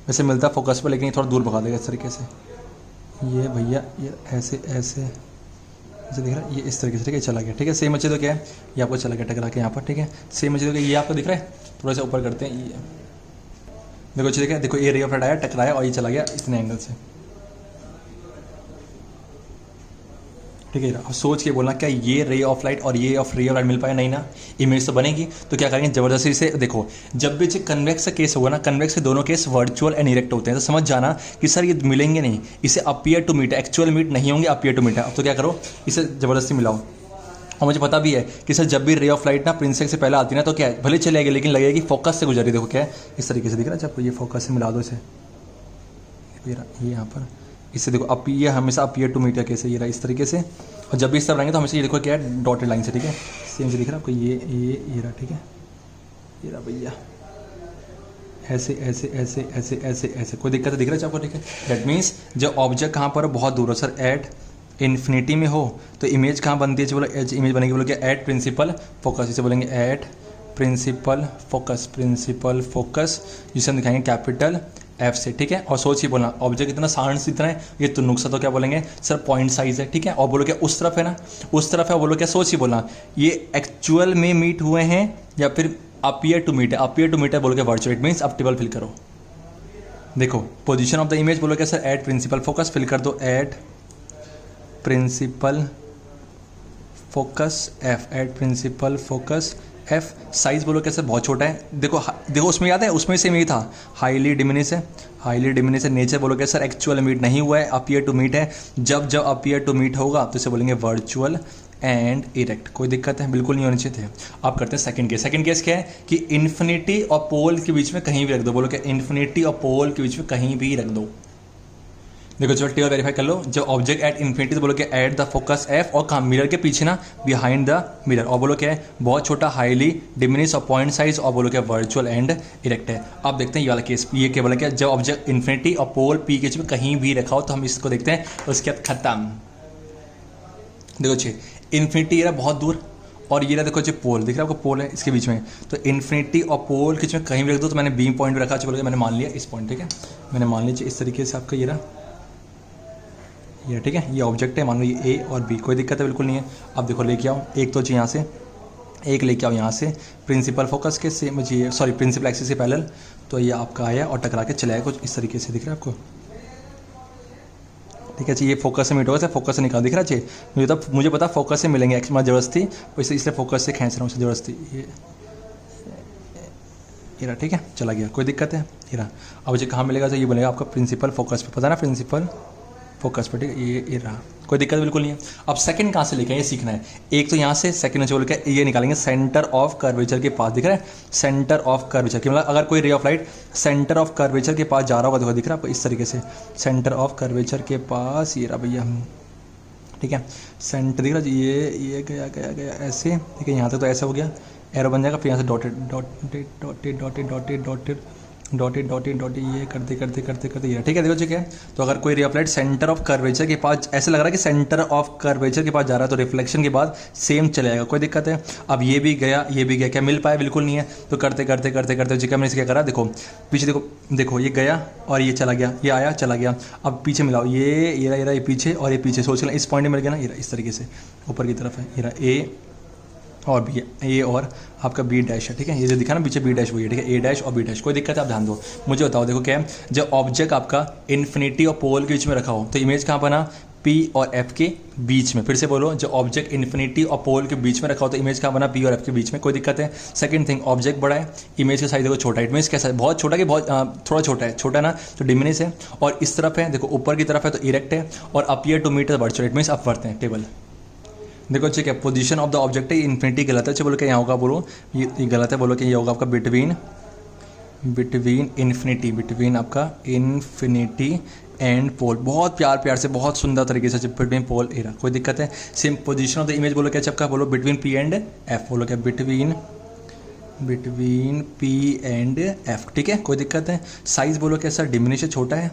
वैसे मिलता है फोकस पर, लेकिन थोड़ा दूर भगा देगा इस तरीके से, ये भैया ये ऐसे ऐसे ऐसे दिख रहा है, ये इस तरीके से, ठीक है, चला गया, ठीक है। सेम अच्छे तो क्या है ये आपको चला गया टकरा के यहाँ पर, ठीक है। सेम अच्छे तो ये आपको दिख रहा है, थोड़ा सा ऊपर करते हैं, ये देखो अच्छे, देखिए देखो ये रे ऑफ लाइट आया, टकराया और ये चला गया इतने एंगल से, ठीक है। अब सोच के बोलना क्या ये रे ऑफ लाइट और ये रे ऑफ लाइट मिल पाया, नहीं ना, इमेज तो बनेगी, तो क्या करेंगे ज़बरदस्ती से, देखो जब भी कन्वेक्स का केस होगा ना, कन्वेक्स के दोनों केस वर्चुअल एंड इरेक्ट होते हैं, तो समझ जाना कि सर ये मिलेंगे नहीं, इसे appear to meet, actual meet नहीं होंगे, अपीयर टू मीट है। अब तो क्या करो, इसे ज़बरदस्ती मिलाओ, और मुझे पता भी है कि सर जब भी रे ऑफ लाइट ना प्रिंसेस से पहले आती है ना तो क्या है भले चलेगी लेकिन लगेगी फोकस से गुजरी, देखो क्या है इस तरीके से दिख रहा है, आपको ये फोकस से मिला दो इसे, ये यहाँ पर, इससे देखो अब ये हमेशा अपीयर टू मीट का केस है, ये रहा इस तरीके से, और जब भी इस तरह रहेंगे तो हमेशा ये देखो क्या है डॉटेड लाइन से, ठीक है, सेम से दिख रहा है आपको, ये रहा, ठीक है, ये रहा भैया, ऐसे ऐसे ऐसे ऐसे ऐसे ऐसे, कोई दिक्कत दिख रहा है आपको, ठीक है। दैट मीन्स जब ऑब्जेक्ट कहाँ पर बहुत दूर हो, सर एट इन्फिनिटी में हो तो इमेज कहाँ बनती है, बोलो एच इमेज बनेगी, बोलो क्या एट प्रिंसिपल फोकस, इसे बोलेंगे at principal focus, principal focus जिसे हम दिखाएंगे कैपिटल एफ से, ठीक है। और सोचिए बोलना ऑब्जेक्ट इतना साइंस इतना है, ये तो नुकसा तो क्या बोलेंगे सर पॉइंट साइज है, ठीक है। और बोलो क्या उस तरफ है ना, उस तरफ है, बोलो क्या सोचिए बोलना ये एक्चुअल में मीट हुए हैं या फिर अपीयर टू मीट है, अपीयर टू मीट है, बोलो क्या वर्चुअल, इट मीन्स अब टेबल फिल करो, देखो पोजीशन ऑफ द इमेज बोलो क्या sir at principal focus, fill कर दो at principal focus F, at principal focus F, size बोलो कैसे बहुत छोटा है, देखो देखो उसमें याद है उसमें से यही था हाईली डिमिनिश है, हाईली डिमिनिश है, नेचर बोलो क्या सर एक्चुअल मीट नहीं हुआ है, अपीयर टू मीट है, जब जब अपीयर टू मीट होगा तो इसे बोलेंगे वर्चुअल एंड इरेक्ट, कोई दिक्कत है बिल्कुल नहीं होनी चाहिए थे। आप करते हैं सेकंड केस, सेकंड केस क्या है कि इन्फिनिटी और पोल के बीच में कहीं भी रख दो, बोलो क्या इन्फिनिटी और पोल के बीच में कहीं भी रख दो, देखो चलो टेबल वेरीफाई कर लो, जब ऑब्जेक्ट एट इन्फिनिटी तो बोलो क्या एट द फोकस एफ, और कहाँ मिरर के पीछे ना बिहाइंड द मिरर, और बोलो क्या है बहुत छोटा हाईली डिमिनिश और पॉइंट साइज, और बोलो क्या वर्चुअल एंड इरेक्ट है। अब देखते हैं ये वाला केस, ये केवल है क्या जब ऑब्जेक्ट इन्फिनिटी और पोल पी के बीच में कहीं भी रखा हो, तो हम इसको देखते हैं, उसके बाद खत्म। देखो छे इन्फिनिटी ये बहुत दूर, और ये रहा देखो जो पोल दिख रहा है आपको, पोल है इसके बीच में, तो इन्फिनिटी और पोल के बीच में कहीं भी रख दो, तो मैंने बीम पॉइंट रखा, बोलो मैंने मान लिया इस पॉइंट, ठीक है, मैंने मान लीजिए इस तरीके से आपका ये रहा, ये ठीक है, ये ऑब्जेक्ट है, मान लो ये ए और बी, कोई दिक्कत है बिल्कुल नहीं है। अब देखो लेके आओ एक तो यहाँ से, एक लेके आओ यहाँ से प्रिंसिपल फोकस के सेम जी, सॉरी प्रिंसिपल एक्सिस से पैरेलल, तो ये आपका आया और टकरा के चला आया कुछ इस तरीके से, दिख रहा है आपको, ठीक है। ये फोकस से मीट होगा, फोकस से निकाल, दिख रहा है मुझे पता फोकस से मिलेंगे, एक्स ज़बरदस्ती वैसे इसलिए फोकस से खींच रहा हूँ ज़बरदस्ती, ये ये रहा, ठीक है, चला गया, कोई दिक्कत है, ये रहा। अब मुझे कहाँ मिलेगा, तो ये बनेगा आपका प्रिंसिपल फोकस पे, पता ना, प्रिंसिपल फोकस पे, ठीक है, ये रहा, कोई दिक्कत बिल्कुल नहीं है। अब सेकंड कहाँ से लेके आए ये सीखना है। एक तो यहाँ से सेकंड बोल के ये निकालेंगे सेंटर ऑफ कर्वेचर के पास, दिख रहा है सेंटर ऑफ कर्वेचर की, मतलब अगर कोई ray of light centre of curvature के पास जा रहा होगा, देखो दिख रहा है आपको इस तरीके से, सेंटर ऑफ कर्वेचर के पास, ये रहा भैया, ठीक है, सेंटर दिख रहा है, ये गया गया गया ऐसे, ठीक है, यहाँ तक तो ऐसा हो गया, एरो बन जाएगा, फिर यहाँ से dotted dotted dotted dotted dotted dotted dotted dotted dotted, ये करते करते करते करते ये, ठीक है, देखो ठीक है। तो अगर कोई ray of light centre of curvature के पास, ऐसे लग रहा है कि सेंटर ऑफ कर्वेचर के पास जा रहा है, तो रिफ्लेक्शन के बाद सेम चलेगा, कोई दिक्कत है। अब ये भी गया, ये भी गया, क्या मिल पाया, बिल्कुल नहीं है। तो करते करते करते करते जी, मैंने इसे क्या करा, देखो पीछे देखो, देखो ये गया और ये चला गया, ये आया चला गया, अब पीछे मिलाओ, ये पीछे और ये पीछे, सोच लें इस पॉइंट में मिल गया ना, ये इस तरीके से ऊपर की तरफ है, ये ए और बी, ए और आपका बी डैश है, ठीक है, ये जो दिखा ना पीछे बी डैश वही है, ठीक है, ए डैश और बी डैश, कोई दिक्कत है, आप ध्यान दो। मुझे बताओ, देखो क्या है, जब ऑब्जेक्ट आपका इन्फिनिटी और पोल के बीच में रखा हो, तो इमेज कहाँ बना, पी और एफ के बीच में। फिर से बोलो, जो ऑब्जेक्ट इन्फिनिटी और पोल के बीच में रखा हो, तो इमेज कहाँ बना, पी और एफ के बीच में, कोई दिक्कत है। सेकंड थिंग, ऑब्जेक्ट बड़ा है, इमेज का साइज देखो छोटा है, इमेज कैसा है, बहुत छोटा कि बहुत थोड़ा छोटा है, छोटा ना तो डिमिनिश है, और इस तरफ है देखो ऊपर की तरफ है तो इरेक्ट है, और appear to meet the virtual, it means upward है टेबल। देखो ठीक है, पोजीशन ऑफ द ऑब्जेक्ट है, इन्फिनिटी गलत है, चलो बोलो क्या यहाँ होगा, बोलो ये गलत है, बोलो कि ये होगा आपका बिटवीन इन्फिनिटी, बिटवीन आपका इन्फिनिटी एंड पोल, बहुत प्यार से बहुत सुंदर तरीके से बिटवीन पोल एरा, कोई दिक्कत है। Same position of the image बोलो क्या चपका, बोलो बिटवीन पी एंड एफ, बोलो क्या बिटवीन पी एंड एफ, ठीक है, कोई दिक्कत है। साइज बोलो कैसा, डिमिनिश है, छोटा है,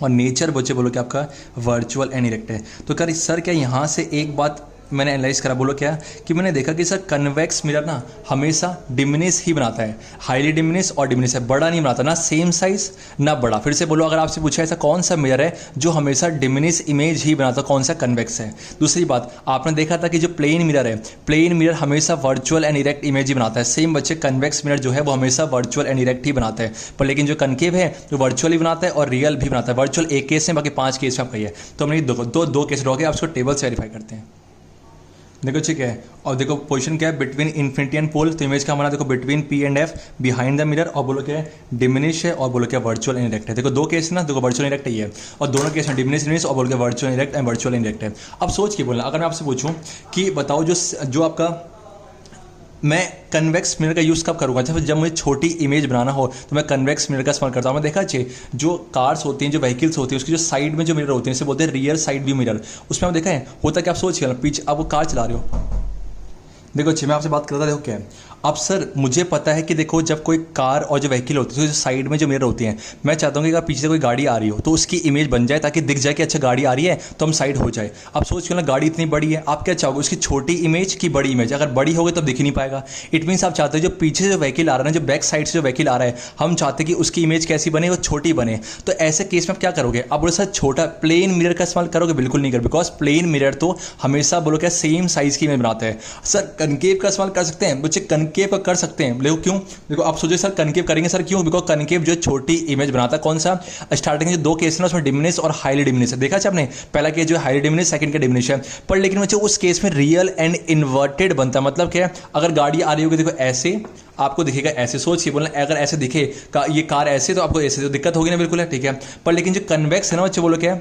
और नेचर बच्चे बोलो कि आपका वर्चुअल एंड इरेक्ट है। तो कर सर क्या यहाँ से एक बात मैंने एनालाइज करा, बोलो क्या, कि मैंने देखा कि सर कन्वेक्स मिरर ना हमेशा डिमिनिश ही बनाता है, हाईली डिमिनिश और डिमिनिश है, बड़ा नहीं बनाता, ना सेम साइज ना बड़ा। फिर से बोलो, अगर आपसे पूछा ऐसा कौन सा मिरर है जो हमेशा डिमिनिश इमेज ही बनाता, कौन सा, कन्वेक्स है। दूसरी बात, आपने देखा था कि जो प्लेन मिरर है, प्लेन मिरर हमेशा वर्चुअल एंड इरेक्ट इमेज ही बनाता है। सेम बच्चे कन्वेक्स मिरर जो है वो हमेशा वर्चुअल एंड इरेक्ट ही बनाता है, पर लेकिन जो कनकेव है जो वर्चुअल ही बनाता है और रियल भी बनाता है। वर्चुअल एक केस है, बाकी 5 केस में आपका है। तो हमने दो केस ड्रॉ किया, आप उसको टेबल से वेरीफाई करते हैं। देखो ठीक है, और देखो पोजीशन क्या है, बिटवीन इन्फिनिटी एंड पोल, तो इमेज का हमारा देखो between P and F, behind the mirror, और बोलो क्या है, डिमिनिश है, और बोलो क्या, वर्चुअल एंड इरेक्ट है। देखो 2 केस है ना, देखो वर्चुअल इरेक्ट ही है, और दोनों केस में डिमिनिश और बोलो क्या, virtual erect and virtual erect है। अब सोच के बोलना, अगर मैं आपसे पूछूं कि बताओ जो आपका, मैं कन्वेक्स मिरर का यूज़ कब करूँगा, जब मुझे छोटी इमेज बनाना हो तो मैं कन्वेक्स मिरर का इस्तेमाल करता हूँ। मैं देखा चाहिए जो कार्स होती हैं, जो व्हीकल्स होती हैं, उसकी जो साइड में जो मिरर होते हैं, इसे बोलते हैं रियर साइड व्यू मिरर। उसमें आप देखा है होता क्या, आप सोच के पीछे आप वो कार चला रहे हो, देखो अच्छी मैं आपसे बात करता, देखो क्या है, अब सर मुझे पता है कि देखो जब कोई कार और जो व्हीकल होती है, तो साइड में जो मिरर होती हैं, मैं चाहता हूँ कि अगर पीछे से कोई गाड़ी आ रही हो तो उसकी इमेज बन जाए, ताकि दिख जाए कि अच्छा गाड़ी आ रही है तो हम साइड हो जाए। अब सोच ना, गाड़ी इतनी बड़ी है, आप क्या चाहोगे, उसकी छोटी इमेज की बड़ी इमेज, अगर बड़ी हो गई तो दिख ही नहीं पाएगा। इट मीन्स आप चाहते हो जो पीछे से जो व्हीकल आ रहा है, जो बैक साइड से जो व्हीकल आ रहा है, हम चाहते हैं कि उसकी इमेज कैसी बने, वो छोटी बने। तो ऐसे केस में आप क्या करोगे, आप बोलो सर छोटा प्लेन मिरर का इस्तेमाल करोगे, बिल्कुल नहीं करोगे, बिकॉज प्लेन मिरर तो हमेशा बोलो क्या सेम साइज की इमेज बनाता है। सर कनकेव का इस्तेमाल कर सकते हैं बच्चे, कनकेव का कर सकते हैं, देखो क्यों, देखो आप सोचो सर कनकेव करेंगे, सर क्यों, बिकॉज कनकेव जो छोटी इमेज बनाता है, कौन सा, स्टार्टिंग में जो 2 केस है ना, उसमें डिमिनिश और हाईली डिमिनिश है, देखा आपने, पहला केस जो हाईली डिमिनिश, सेकंड का डिमिनिश है, पर लेकिन बच्चे उस केस में रियल एंड इन्वर्टेड बनता है। मतलब क्या है, अगर गाड़ी आ रही होगी देखो ऐसे आपको दिखेगा, ऐसे सोच के बोलना, अगर ऐसे दिखे ये कार ऐसे तो आपको ऐसे, तो दिक्कत होगी ना, बिल्कुल है, ठीक है। पर लेकिन जो कन्वेक्स है ना बच्चे, बोलो क्या,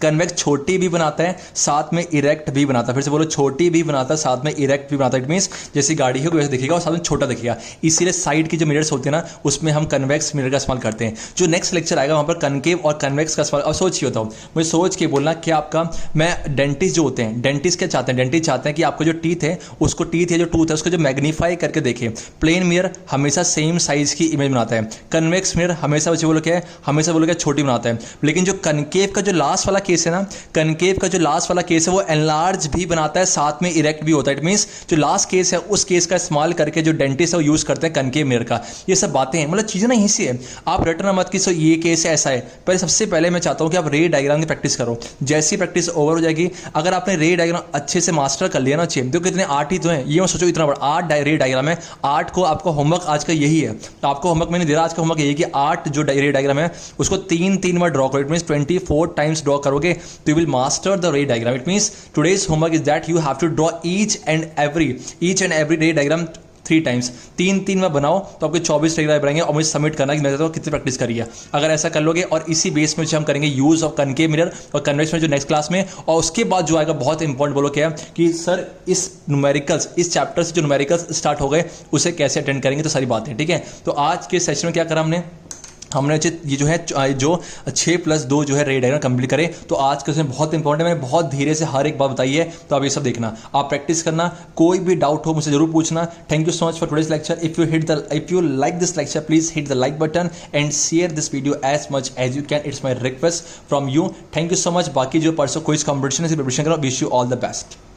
कन्वेक्स छोटी भी बनाता है साथ में इरेक्ट भी बनाता है। फिर से बोलो, छोटी भी बनाता है साथ में इरेक्ट भी बनाता है। इट मीन्स जैसी गाड़ी होगी वैसे दिखेगा और साथ में छोटा दिखेगा, इसीलिए साइड की जो मिरर्स होते हैं ना, उसमें हम कन्वेक्स मिरर का इस्तेमाल करते हैं। जो नेक्स्ट लेक्चर आएगा वहाँ पर कनकेव और कन्वेक्स का इस्तेमाल। अब सोच के बताओ, मुझे सोच के बोलना क्या आपका, मैं डेंटिस्ट जो होते हैं, डेंटिस्ट क्या चाहते हैं, डेंटिस्ट चाहते हैं कि आपको जो टीथ है उसको, टीथ है जो टूथ है उसको जो मैग्नीफाई करके देखें। प्लेन मिरर हमेशा सेम साइज की इमेज बनाता है, कन्वेक्स मिरर हमेशा बच्चे बोलो क्या है, हमेशा बोलो क्या, छोटी बनाता है। लेकिन जो कनकेव का जो लास्ट वाला केस है ना, कनकेव का जो लास्ट वाला केस है वो एनलार्ज भी बनाता है, साथ में इरेक्ट भी होता है। इट मींस जो लास्ट केस है उस केस का इस्तेमाल करके जो डेंटिस्ट है वो यूज करते हैं कनकेव मिरर का। ये सब बातें हैं, मतलब चीजें ना यहीं से है, आप रटना मत कि ये केस है ऐसा है। पहले सबसे पहले मैं चाहता हूं कि आप रे डायग्राम की प्रैक्टिस करो, जैसी प्रैक्टिस ओवर हो जाएगी, अगर आपने रे डायग्राम अच्छे से मास्टर कर लिया ना, चाहिए तो कितने 8 ही तो हैं, ये मत सोचो इतना बड़ा 8 रे डायग्राम है। 8 को आपका होमवर्क आज का यही है, तो आपको होमवर्क मैंने दे रहा, आज का होमवर्क यही कि 8 जो रे डायग्राम है उसको 3 बार ड्रॉ करो। इट मींस 24 टाइम्स ड्रॉ करोगे तो यू विल मास्टर द रे diagram. It means today's homework is that you have to draw each and every ray diagram 3 times, 3 में बनाओ तो आपके 24 टेलीग्राफ बनाएंगे और मुझे सबमिट करना कि मैं तो कितनी प्रैक्टिस करी है। अगर ऐसा कर लोगे और इसी बेस में हम करेंगे यूज ऑफ कनकेव मिरर और कन्वेक्स में जो नेक्स्ट क्लास में, और उसके बाद जो आएगा बहुत इंपॉर्टेंट बोलो क्या है कि सर इस न्यूमेरिकल्स, इस चैप्टर से जो न्यूमेरिकल्स स्टार्ट हो गए उसे कैसे अटेंड करेंगे, तो सारी बातें ठीक है। तो आज के सेशन में क्या करा हमने ये जो है जो 6+2 जो है रे डायग्राम कंप्लीट करे। तो आज के सेशन बहुत इंपॉर्टेंट है, मैंने बहुत धीरे से हर एक बात बताई है, तो आप ये सब देखना, आप प्रैक्टिस करना, कोई भी डाउट हो मुझसे जरूर पूछना। Thank you so much for today's lecture. If you like this lecture please hit the like button and share this video as much as you can, it's my request from you. Thank you so much. बाकी जो परसों quiz competition है preparation करो। Wish you all the best.